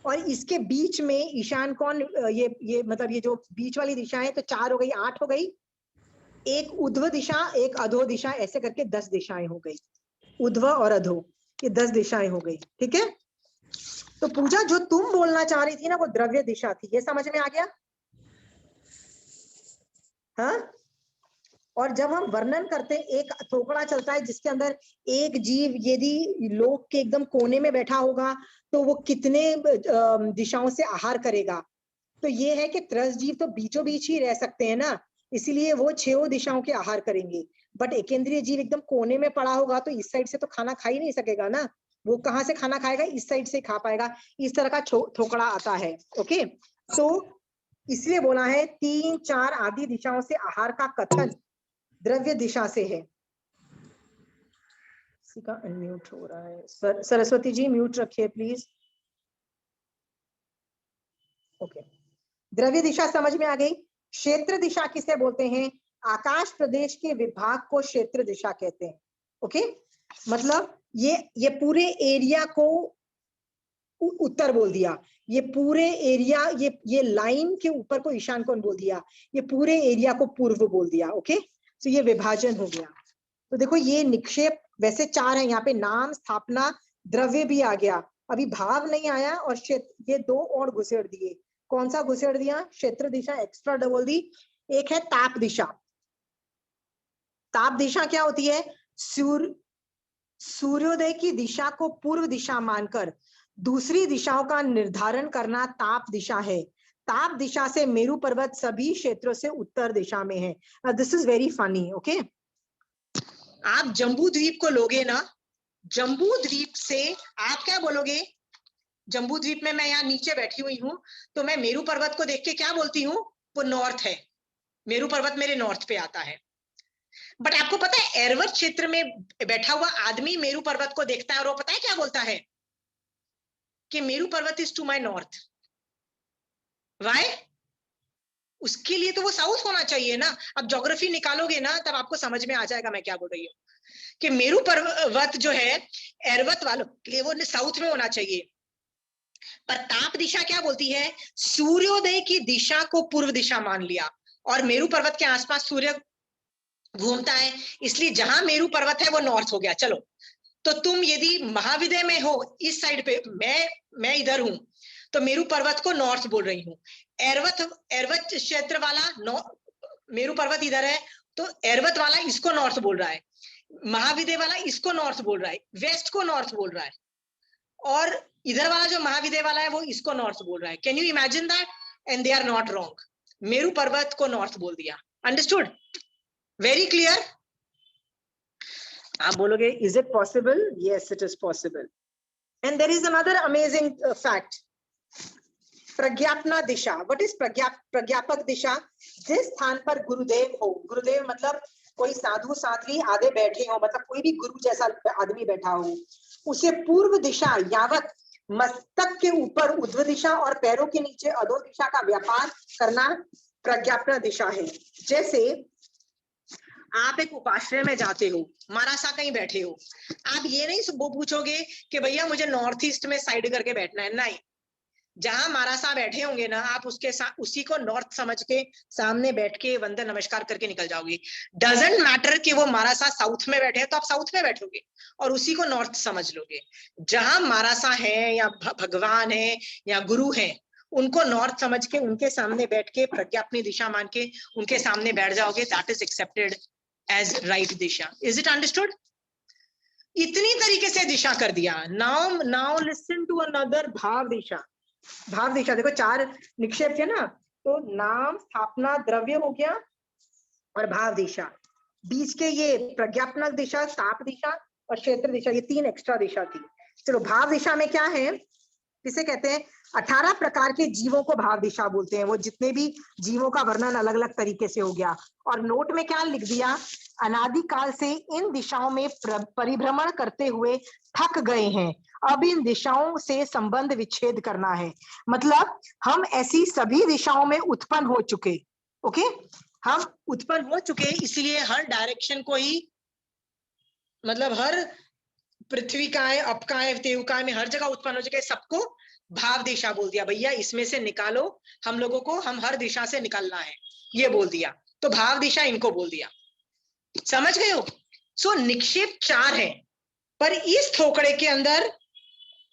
और इसके बीच में ईशान कौन, ये मतलब ये जो बीच वाली दिशा है, तो 4 हो गई, 8 हो गई। एक उध्व दिशा, एक अधो दिशा, ऐसे करके 10 दिशाएं हो गई। उध्व और अधो, ये 10 दिशाएं हो गई। ठीक है, तो पूजा, जो तुम बोलना चाह रही थी ना, वो द्रव्य दिशा थी। ये समझ में आ गया? हाँ। और जब हम वर्णन करते हैं, एक थोकड़ा चलता है जिसके अंदर एक जीव यदि लोक के एकदम कोने में बैठा होगा तो वो कितने दिशाओं से आहार करेगा। तो ये है कि त्रस जीव तो बीचों बीच ही रह सकते हैं ना, इसीलिए वो 6 दिशाओं के आहार करेंगे। बट एकेंद्रीय जीव एकदम कोने में पड़ा होगा तो इस साइड से तो खाना खा ही नहीं सकेगा ना, वो कहाँ से खाना खाएगा? इस साइड से खा पाएगा। इस तरह का थोकड़ा आता है। ओके, तो इसलिए बोला है 3-4 आदि दिशाओं से आहार का कथन द्रव्य दिशा से है। किसी का अनम्यूट हो रहा है। सरस्वती जी म्यूट रखिए प्लीज। ओके, द्रव्य दिशा समझ में आ गई। क्षेत्र दिशा किसे बोलते हैं? आकाश प्रदेश के विभाग को क्षेत्र दिशा कहते हैं। ओके, मतलब ये पूरे एरिया को उत्तर बोल दिया, ये पूरे एरिया, ये लाइन के ऊपर को ईशान कौन बोल दिया, ये पूरे एरिया को पूर्व बोल दिया। ओके, तो ये विभाजन हो गया। तो देखो, ये निक्षेप वैसे 4 है, यहाँ पे नाम, स्थापना, द्रव्य भी आ गया, अभी भाव नहीं आया। और ये 2 और घुसेड़ दिए। कौन सा घुसेड़ दिया? क्षेत्र दिशा एक्स्ट्रा डबल दी। एक है ताप दिशा। ताप दिशा क्या होती है? सूर्योदय की दिशा को पूर्व दिशा मानकर दूसरी दिशाओं का निर्धारण करना ताप दिशा है। ताप दिशा से मेरु पर्वत सभी क्षेत्रों से उत्तर दिशा में है। This is very funny. Okay, आप जम्बू द्वीप को लोगे ना, जम्बू द्वीप से आप क्या बोलोगे? जम्बू द्वीप में मैं यहाँ नीचे बैठी हुई हूँ, तो मैं मेरु पर्वत को देख के क्या बोलती हूँ? वो नॉर्थ है, मेरु पर्वत मेरे नॉर्थ पे आता है। बट आपको पता है, एरवत क्षेत्र में बैठा हुआ आदमी मेरु पर्वत को देखता है और वो पता है क्या बोलता है? कि मेरु पर्वत is to my north. Why? उसके लिए तो वो साउथ होना चाहिए ना। अब ज्योग्राफी निकालोगे ना, तब आपको समझ में आ जाएगा मैं क्या बोल रही हूँ, कि मेरु पर्वत जो है एरवत वालों के लिए वो साउथ में होना चाहिए। पर ताप दिशा क्या बोलती है? सूर्योदय की दिशा को पूर्व दिशा मान लिया, और मेरु पर्वत के आसपास सूर्य घूमता है, इसलिए जहां मेरु पर्वत है वो नॉर्थ हो गया। चलो, तो तुम यदि महाविद्य में हो, इस साइड पे, मैं इधर हूं, तो मेरु पर्वत को नॉर्थ बोल रही हूँ। एरवत क्षेत्र वाला मेरु पर्वत इधर है, तो एरवत वाला इसको नॉर्थ बोल रहा है, महाविद्य वाला इसको नॉर्थ बोल रहा है, वेस्ट को नॉर्थ बोल रहा है, और इधर वाला जो महाविद्य वाला है वो इसको नॉर्थ बोल रहा है। Can you imagine that? And they are not wrong. Meru पर्वत को नॉर्थ बोल दिया। अंडरस्टूड? Very clear? आप बोलोगे, is it possible? Yes, it is possible. And there is another amazing fact, प्रज्ञापना दिशा। व्हाट इज प्रज्ञापक दिशा? जिस स्थान पर गुरुदेव हो, गुरुदेव मतलब कोई साधु साध्वी आगे बैठे हो, मतलब कोई भी गुरु जैसा आदमी बैठा हो, उसे पूर्व दिशा यावत मस्तक के ऊपर उध्व दिशा और पैरों के नीचे अधो दिशा का व्यापार करना प्रज्ञापना दिशा है। जैसे आप एक उपाश्रय में जाते हो, मारासा कहीं बैठे हो, आप ये नहीं पूछोगे कि भैया मुझे नॉर्थ ईस्ट में साइड करके बैठना है। नहीं, जहां मारासा बैठे होंगे ना, आप उसके साथ उसी को नॉर्थ समझ के सामने बैठ के वंदन नमस्कार करके निकल जाओगे। डजंट मैटर कि वो मारासा साउथ में बैठे हैं, तो आप साउथ में बैठोगे और उसी को नॉर्थ समझ लोगे। जहां मारासा है या भगवान है या गुरु है, उनको नॉर्थ समझ के उनके सामने बैठ के प्रज्ञापनी दिशा मान के उनके सामने बैठ जाओगे। That is accepted as right दिशा। Is it understood? इतनी तरीके से दिशा कर दिया। नाउ लिसन टू अनदर भाव दिशा। भाव दिशा देखो 4 निक्षेप थे ना, तो नाम, स्थापना, द्रव्य हो गया और भाव दिशा। बीच के ये प्रज्ञापनक दिशा, ताप दिशा और क्षेत्र दिशा, ये 3 एक्स्ट्रा दिशा थी। चलो भाव दिशा में क्या है, किसे कहते हैं, 18 प्रकार के जीवों को भाव दिशा बोलते हैं। वो जितने भी जीवों का वर्णन अलग अलग तरीके से हो गया। और नोट में क्या लिख दिया, अनादिकाल से इन दिशाओं में परिभ्रमण करते हुए थक गए हैं, अब इन दिशाओं से संबंध विच्छेद करना है। मतलब हम ऐसी सभी दिशाओं में उत्पन्न हो चुके, ओके, हम उत्पन्न हो चुके, इसलिए हर डायरेक्शन को ही, मतलब हर पृथ्वीकाय, अपकाय, देवकाय में हर जगह उत्पन्न हो चुके, सबको भाव दिशा बोल दिया। भैया इसमें से निकालो हम लोगों को, हम हर दिशा से निकलना है, ये बोल दिया। तो भाव दिशा इनको बोल दिया। समझ गए हो? सो निक्षेप 4 है, पर इस थोकड़े के अंदर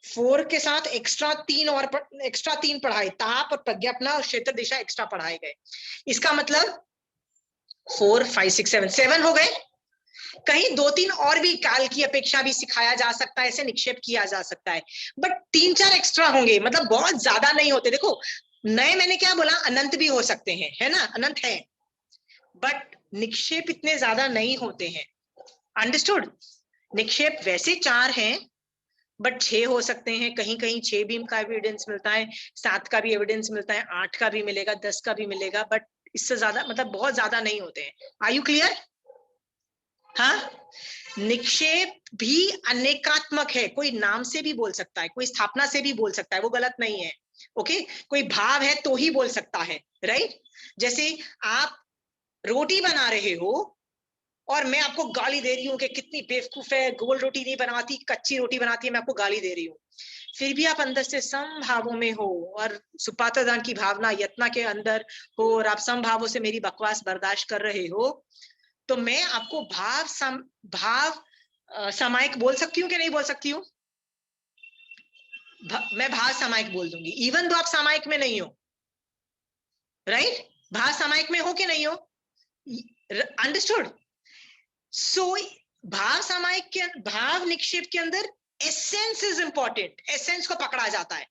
4 के साथ एक्स्ट्रा 3 पढ़ाए, ताप और प्रज्ञापना और क्षेत्र दिशा एक्स्ट्रा पढ़ाए गए। इसका मतलब 4, 5, 6, 7 हो गए। कहीं 2-3 और भी काल की अपेक्षा भी सिखाया जा सकता है, ऐसे निक्षेप किया जा सकता है, बट 3-4 एक्स्ट्रा होंगे, मतलब बहुत ज्यादा नहीं होते। देखो नए, मैंने क्या बोला, अनंत भी हो सकते हैं, है ना, अनंत है, बट निक्षेप इतने ज्यादा नहीं होते हैं। अंडरस्टूड? निक्षेप वैसे 4 हैं, बट 6 हो सकते हैं, कहीं कहीं 6 भी का एविडेंस मिलता है, 7 का भी एविडेंस मिलता है, 8 का भी मिलेगा, 10 का भी मिलेगा, बट इससे ज्यादा, मतलब बहुत ज्यादा नहीं होते हैं। Are you clear? हाँ, निक्षेप भी अनेकात्मक है, कोई नाम से भी बोल सकता है, कोई स्थापना से भी बोल सकता है, वो गलत नहीं है। ओके, कोई भाव है तो ही बोल सकता है, राइट? जैसे आप रोटी बना रहे हो और मैं आपको गाली दे रही हूँ कि कितनी बेवकूफ है, गोल रोटी नहीं बनाती, कच्ची रोटी बनाती है, मैं आपको गाली दे रही हूँ, फिर भी आप अंदर से समभावों में हो और सुपात्रदान की भावना यत्ना के अंदर हो और आप समभावों से मेरी बकवास बर्दाश्त कर रहे हो, तो मैं आपको भाव सामायिक बोल सकती हूँ कि नहीं बोल सकती हूँ? मैं भाव सामायिक बोल दूंगी, इवन दो आप सामायिक में नहीं हो, राइट? भाव सामायिक में हो कि नहीं हो? अंडरस्टूड? सो भाव सामायिक के, भाव निक्षेप के अंदर एसेंस इज इंपॉर्टेंट, एसेंस को पकड़ा जाता है।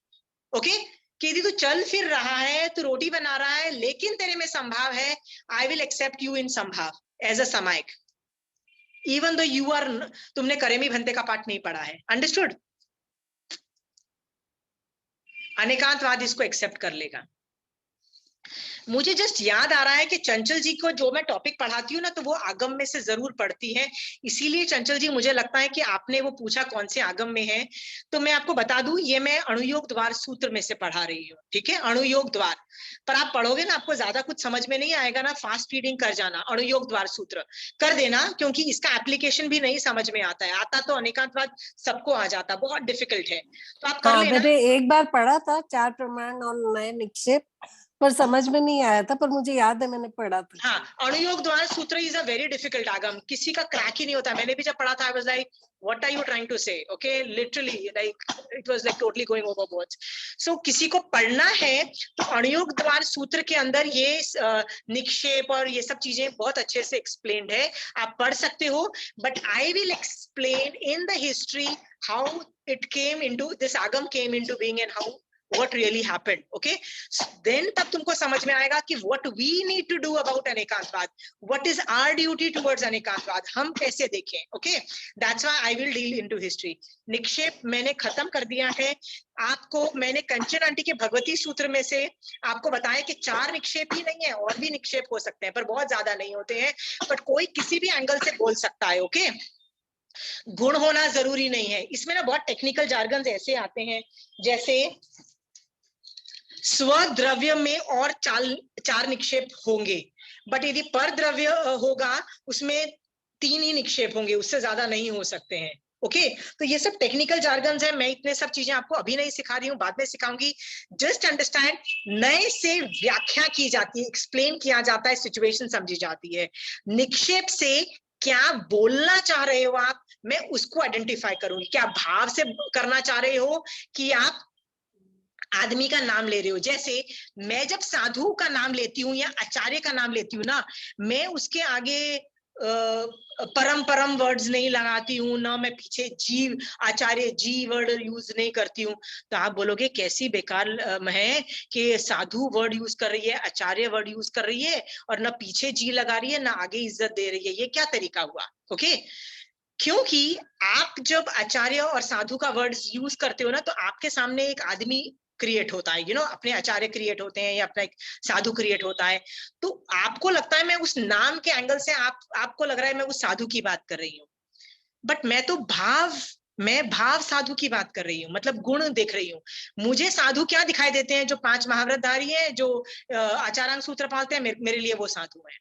ओके, कि यदि तू चल फिर रहा है, तू रोटी बना रहा है, लेकिन तेरे में संभाव है, I will accept you in संभाव एज अ सामायिक, इवन दो यू आर, तुमने करेमी भंते का पाठ नहीं पढ़ा है। अंडरस्टूड? अनेकांतवाद इसको एक्सेप्ट कर लेगा। मुझे जस्ट याद आ रहा है कि चंचल जी को जो मैं टॉपिक पढ़ाती हूँ ना, तो वो आगम में से जरूर पढ़ती है, इसीलिए चंचल जी मुझे लगता है कि आपने वो पूछा कौन से आगम में है, तो मैं आपको बता दूं, ये मैं अणुयोग द्वार सूत्र में से पढ़ा रही हूँ, ठीक है? अणुयोग द्वार, पर आप पढ़ोगे ना, आपको ज्यादा कुछ समझ में नहीं आएगा ना, फास्ट रीडिंग कर जाना, अणुयोग द्वार सूत्र कर देना, क्योंकि इसका एप्लीकेशन भी नहीं समझ में आता है, आता तो अनेकांतवाद सबको आ जाता, बहुत डिफिकल्ट है, तो आप कर लेना। मैंने एक बार पढ़ा था 4 प्रमाण और नए निक्षेप, पर समझ में नहीं आया था, पर मुझे याद है मैंने पढ़ा था। हाँ, अणुयोग द्वार सूत्र इज अ वेरी डिफिकल्ट आगम, किसी का क्रैक ही नहीं होता। मैंने भी जब पढ़ा था, I was like what are you trying to say, okay, literally like it was like totally going overboard. So किसी को पढ़ना है तो अणुयोग द्वार सूत्र के अंदर ये निक्षेप और ये सब चीजें बहुत अच्छे से एक्सप्लेन्ड है, आप पढ़ सकते हो, but I will explain in the history how it came into, this Agam came into being and how what really happened, okay? So then तब तुमको समझ में आएगा कि what we need to do about Anekantavada, what is our duty towards अनेकांतवाद, हम कैसे देखें, okay? That's why I will deal into history. निक्षेप मैंने खत्म कर दिया है। आपको मैंने कंचन आंटी के भगवती सूत्र में से आपको बताया कि 4 निक्षेप ही नहीं है, और भी निक्षेप हो सकते हैं, पर बहुत ज्यादा नहीं होते हैं, बट कोई किसी भी एंगल से बोल सकता है, ओके? गुण होना जरूरी नहीं है। इसमें ना बहुत टेक्निकल जार्गन्स ऐसे आते हैं, जैसे स्वद्रव्य में और 4 निक्षेप होंगे, बट यदि पर द्रव्य होगा उसमें 3 ही निक्षेप होंगे, उससे ज्यादा नहीं हो सकते हैं, ओके? तो ये सब टेक्निकल जार्गन्स है, मैं इतने सब चीजें आपको अभी नहीं सिखा रही हूँ, बाद में सिखाऊंगी। जस्ट अंडरस्टैंड, नए से व्याख्या की जाती है, एक्सप्लेन किया जाता है, सिचुएशन समझी जाती है। निक्षेप से क्या बोलना चाह रहे हो आप, मैं उसको आइडेंटिफाई करूंगी। क्या भाव से करना चाह रहे हो कि आप आदमी का नाम ले रहे हो? जैसे मैं जब साधु का नाम लेती हूँ या आचार्य का नाम लेती हूँ ना, मैं उसके आगे परम परम वर्ड्स नहीं लगाती हूँ, ना मैं पीछे जी आचार्य जी वर्ड यूज नहीं करती हूँ, तो आप बोलोगे कैसी बेकार है कि साधु वर्ड यूज कर रही है, आचार्य वर्ड यूज कर रही है, और ना पीछे जी लगा रही है, ना आगे इज्जत दे रही है, ये क्या तरीका हुआ? ओके, क्योंकि आप जब आचार्य और साधु का वर्ड यूज करते हो ना, तो आपके सामने एक आदमी क्रिएट होता है, अपने आचार्य क्रिएट होते हैं या अपना एक साधु क्रिएट होता है, तो आपको लगता है मैं उस नाम के एंगल से आपको लग रहा है मैं उस साधु की बात कर रही हूँ, बट मैं भाव साधु की बात कर रही हूँ, मतलब गुण देख रही हूँ। मुझे साधु क्या दिखाई देते हैं? जो 5 महाव्रतधारी है, जो आचारांग सूत्र पालते हैं, मेरे लिए वो साधु है।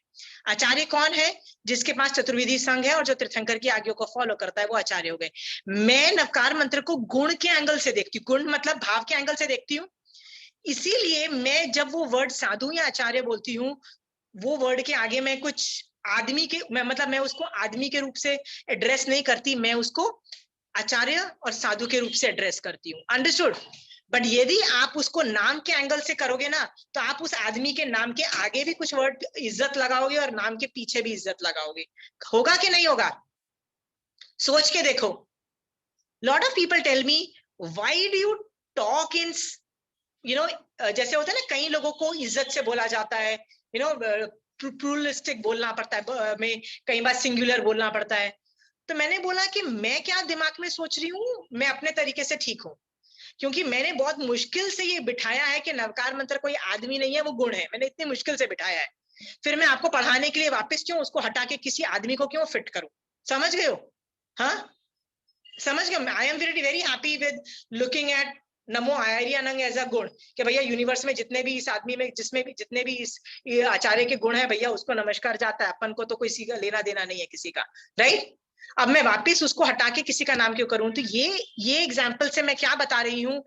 आचार्य कौन है? जिसके पास चतुर्विधि संघ है और जो तीर्थंकर की आज्ञा को फॉलो करता है, वो आचार्य हो गए। मैं नवकार मंत्र को गुण के एंगल से देखती हूँ, गुण मतलब भाव के एंगल से देखती हूँ। इसीलिए मैं जब वो वर्ड साधु या आचार्य बोलती हूँ, वो वर्ड के आगे मैं कुछ आदमी के मैं उसको आदमी के रूप से एड्रेस नहीं करती, मैं उसको आचार्य और साधु के रूप से एड्रेस करती हूँ। अंडरस्टूड? बट यदि आप उसको नाम के एंगल से करोगे ना, तो आप उस आदमी के नाम के आगे भी कुछ वर्ड इज्जत लगाओगे और नाम के पीछे भी इज्जत लगाओगे। होगा कि नहीं होगा? सोच के देखो। Lot of people tell me, why do you talk in जैसे होता है ना, कई लोगों को इज्जत से बोला जाता है, प्लूरलिस्टिक बोलना पड़ता है, में कई बार सिंगुलर बोलना पड़ता है। तो मैंने बोला कि मैं क्या दिमाग में सोच रही हूँ, मैं अपने तरीके से ठीक हूँ, क्योंकि मैंने बहुत मुश्किल से ये बिठाया है कि नवकार मंत्र कोई आदमी नहीं है, वो गुण है। मैंने इतनी मुश्किल से बिठाया है, फिर मैं आपको पढ़ाने के लिए वापस क्यों उसको हटा के किसी आदमी को क्यों फिट करूं? समझ गए हो? हाँ, समझ गए। आई am very happy with looking at NaMo आयरियानंग as a गुण, कि भैया यूनिवर्स में जितने भी इस आदमी में जितने भी इस आचार्य के गुण है, भैया उसको नमस्कार जाता है, अपन को तो कोई का लेना देना नहीं है किसी का, राइट? अब मैं वापस उसको हटा के किसी का नाम क्यों करूं? तो ये एग्जाम्पल से मैं क्या बता रही हूँ,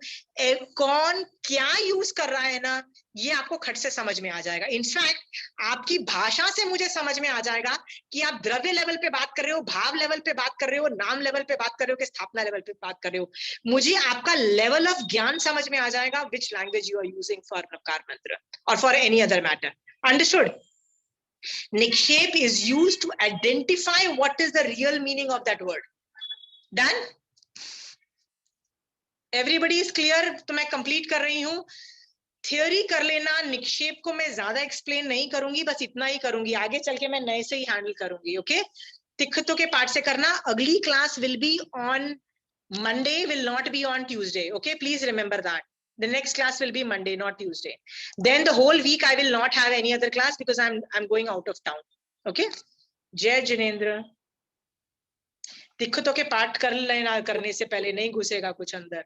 कौन क्या यूज कर रहा है ना, ये आपको खट से समझ में आ जाएगा। इनफैक्ट आपकी भाषा से मुझे समझ में आ जाएगा कि आप द्रव्य लेवल पे बात कर रहे हो, भाव लेवल पे बात कर रहे हो, नाम लेवल पे बात कर रहे हो, कि स्थापना लेवल पे बात कर रहे हो। मुझे आपका लेवल ऑफ ज्ञान समझ में आ जाएगा, which language you are using for Navkar mantra और for any other matter. Understood? Nikshep is used to identify what is the real meaning of that word. Done? Everybody is clear? तो मैं कंप्लीट कर रही हूँ। थियोरी कर लेना, निक्षेप को मैं ज्यादा एक्सप्लेन नहीं करूंगी, बस इतना ही करूंगी, आगे चल के मैं नए से ही हैंडल करूंगी। ओके, तिखतों के पार्ट से करना। अगली class will be on Monday, will not be on Tuesday. Okay, please remember that. The next class will be Monday, not Tuesday. Then the whole week I will not have any other class because I'm going out of town. Okay? जय जिनेंद्र। तिखतों के पाठ कर लेना, करने से पहले नहीं घुसेगा कुछ अंदर।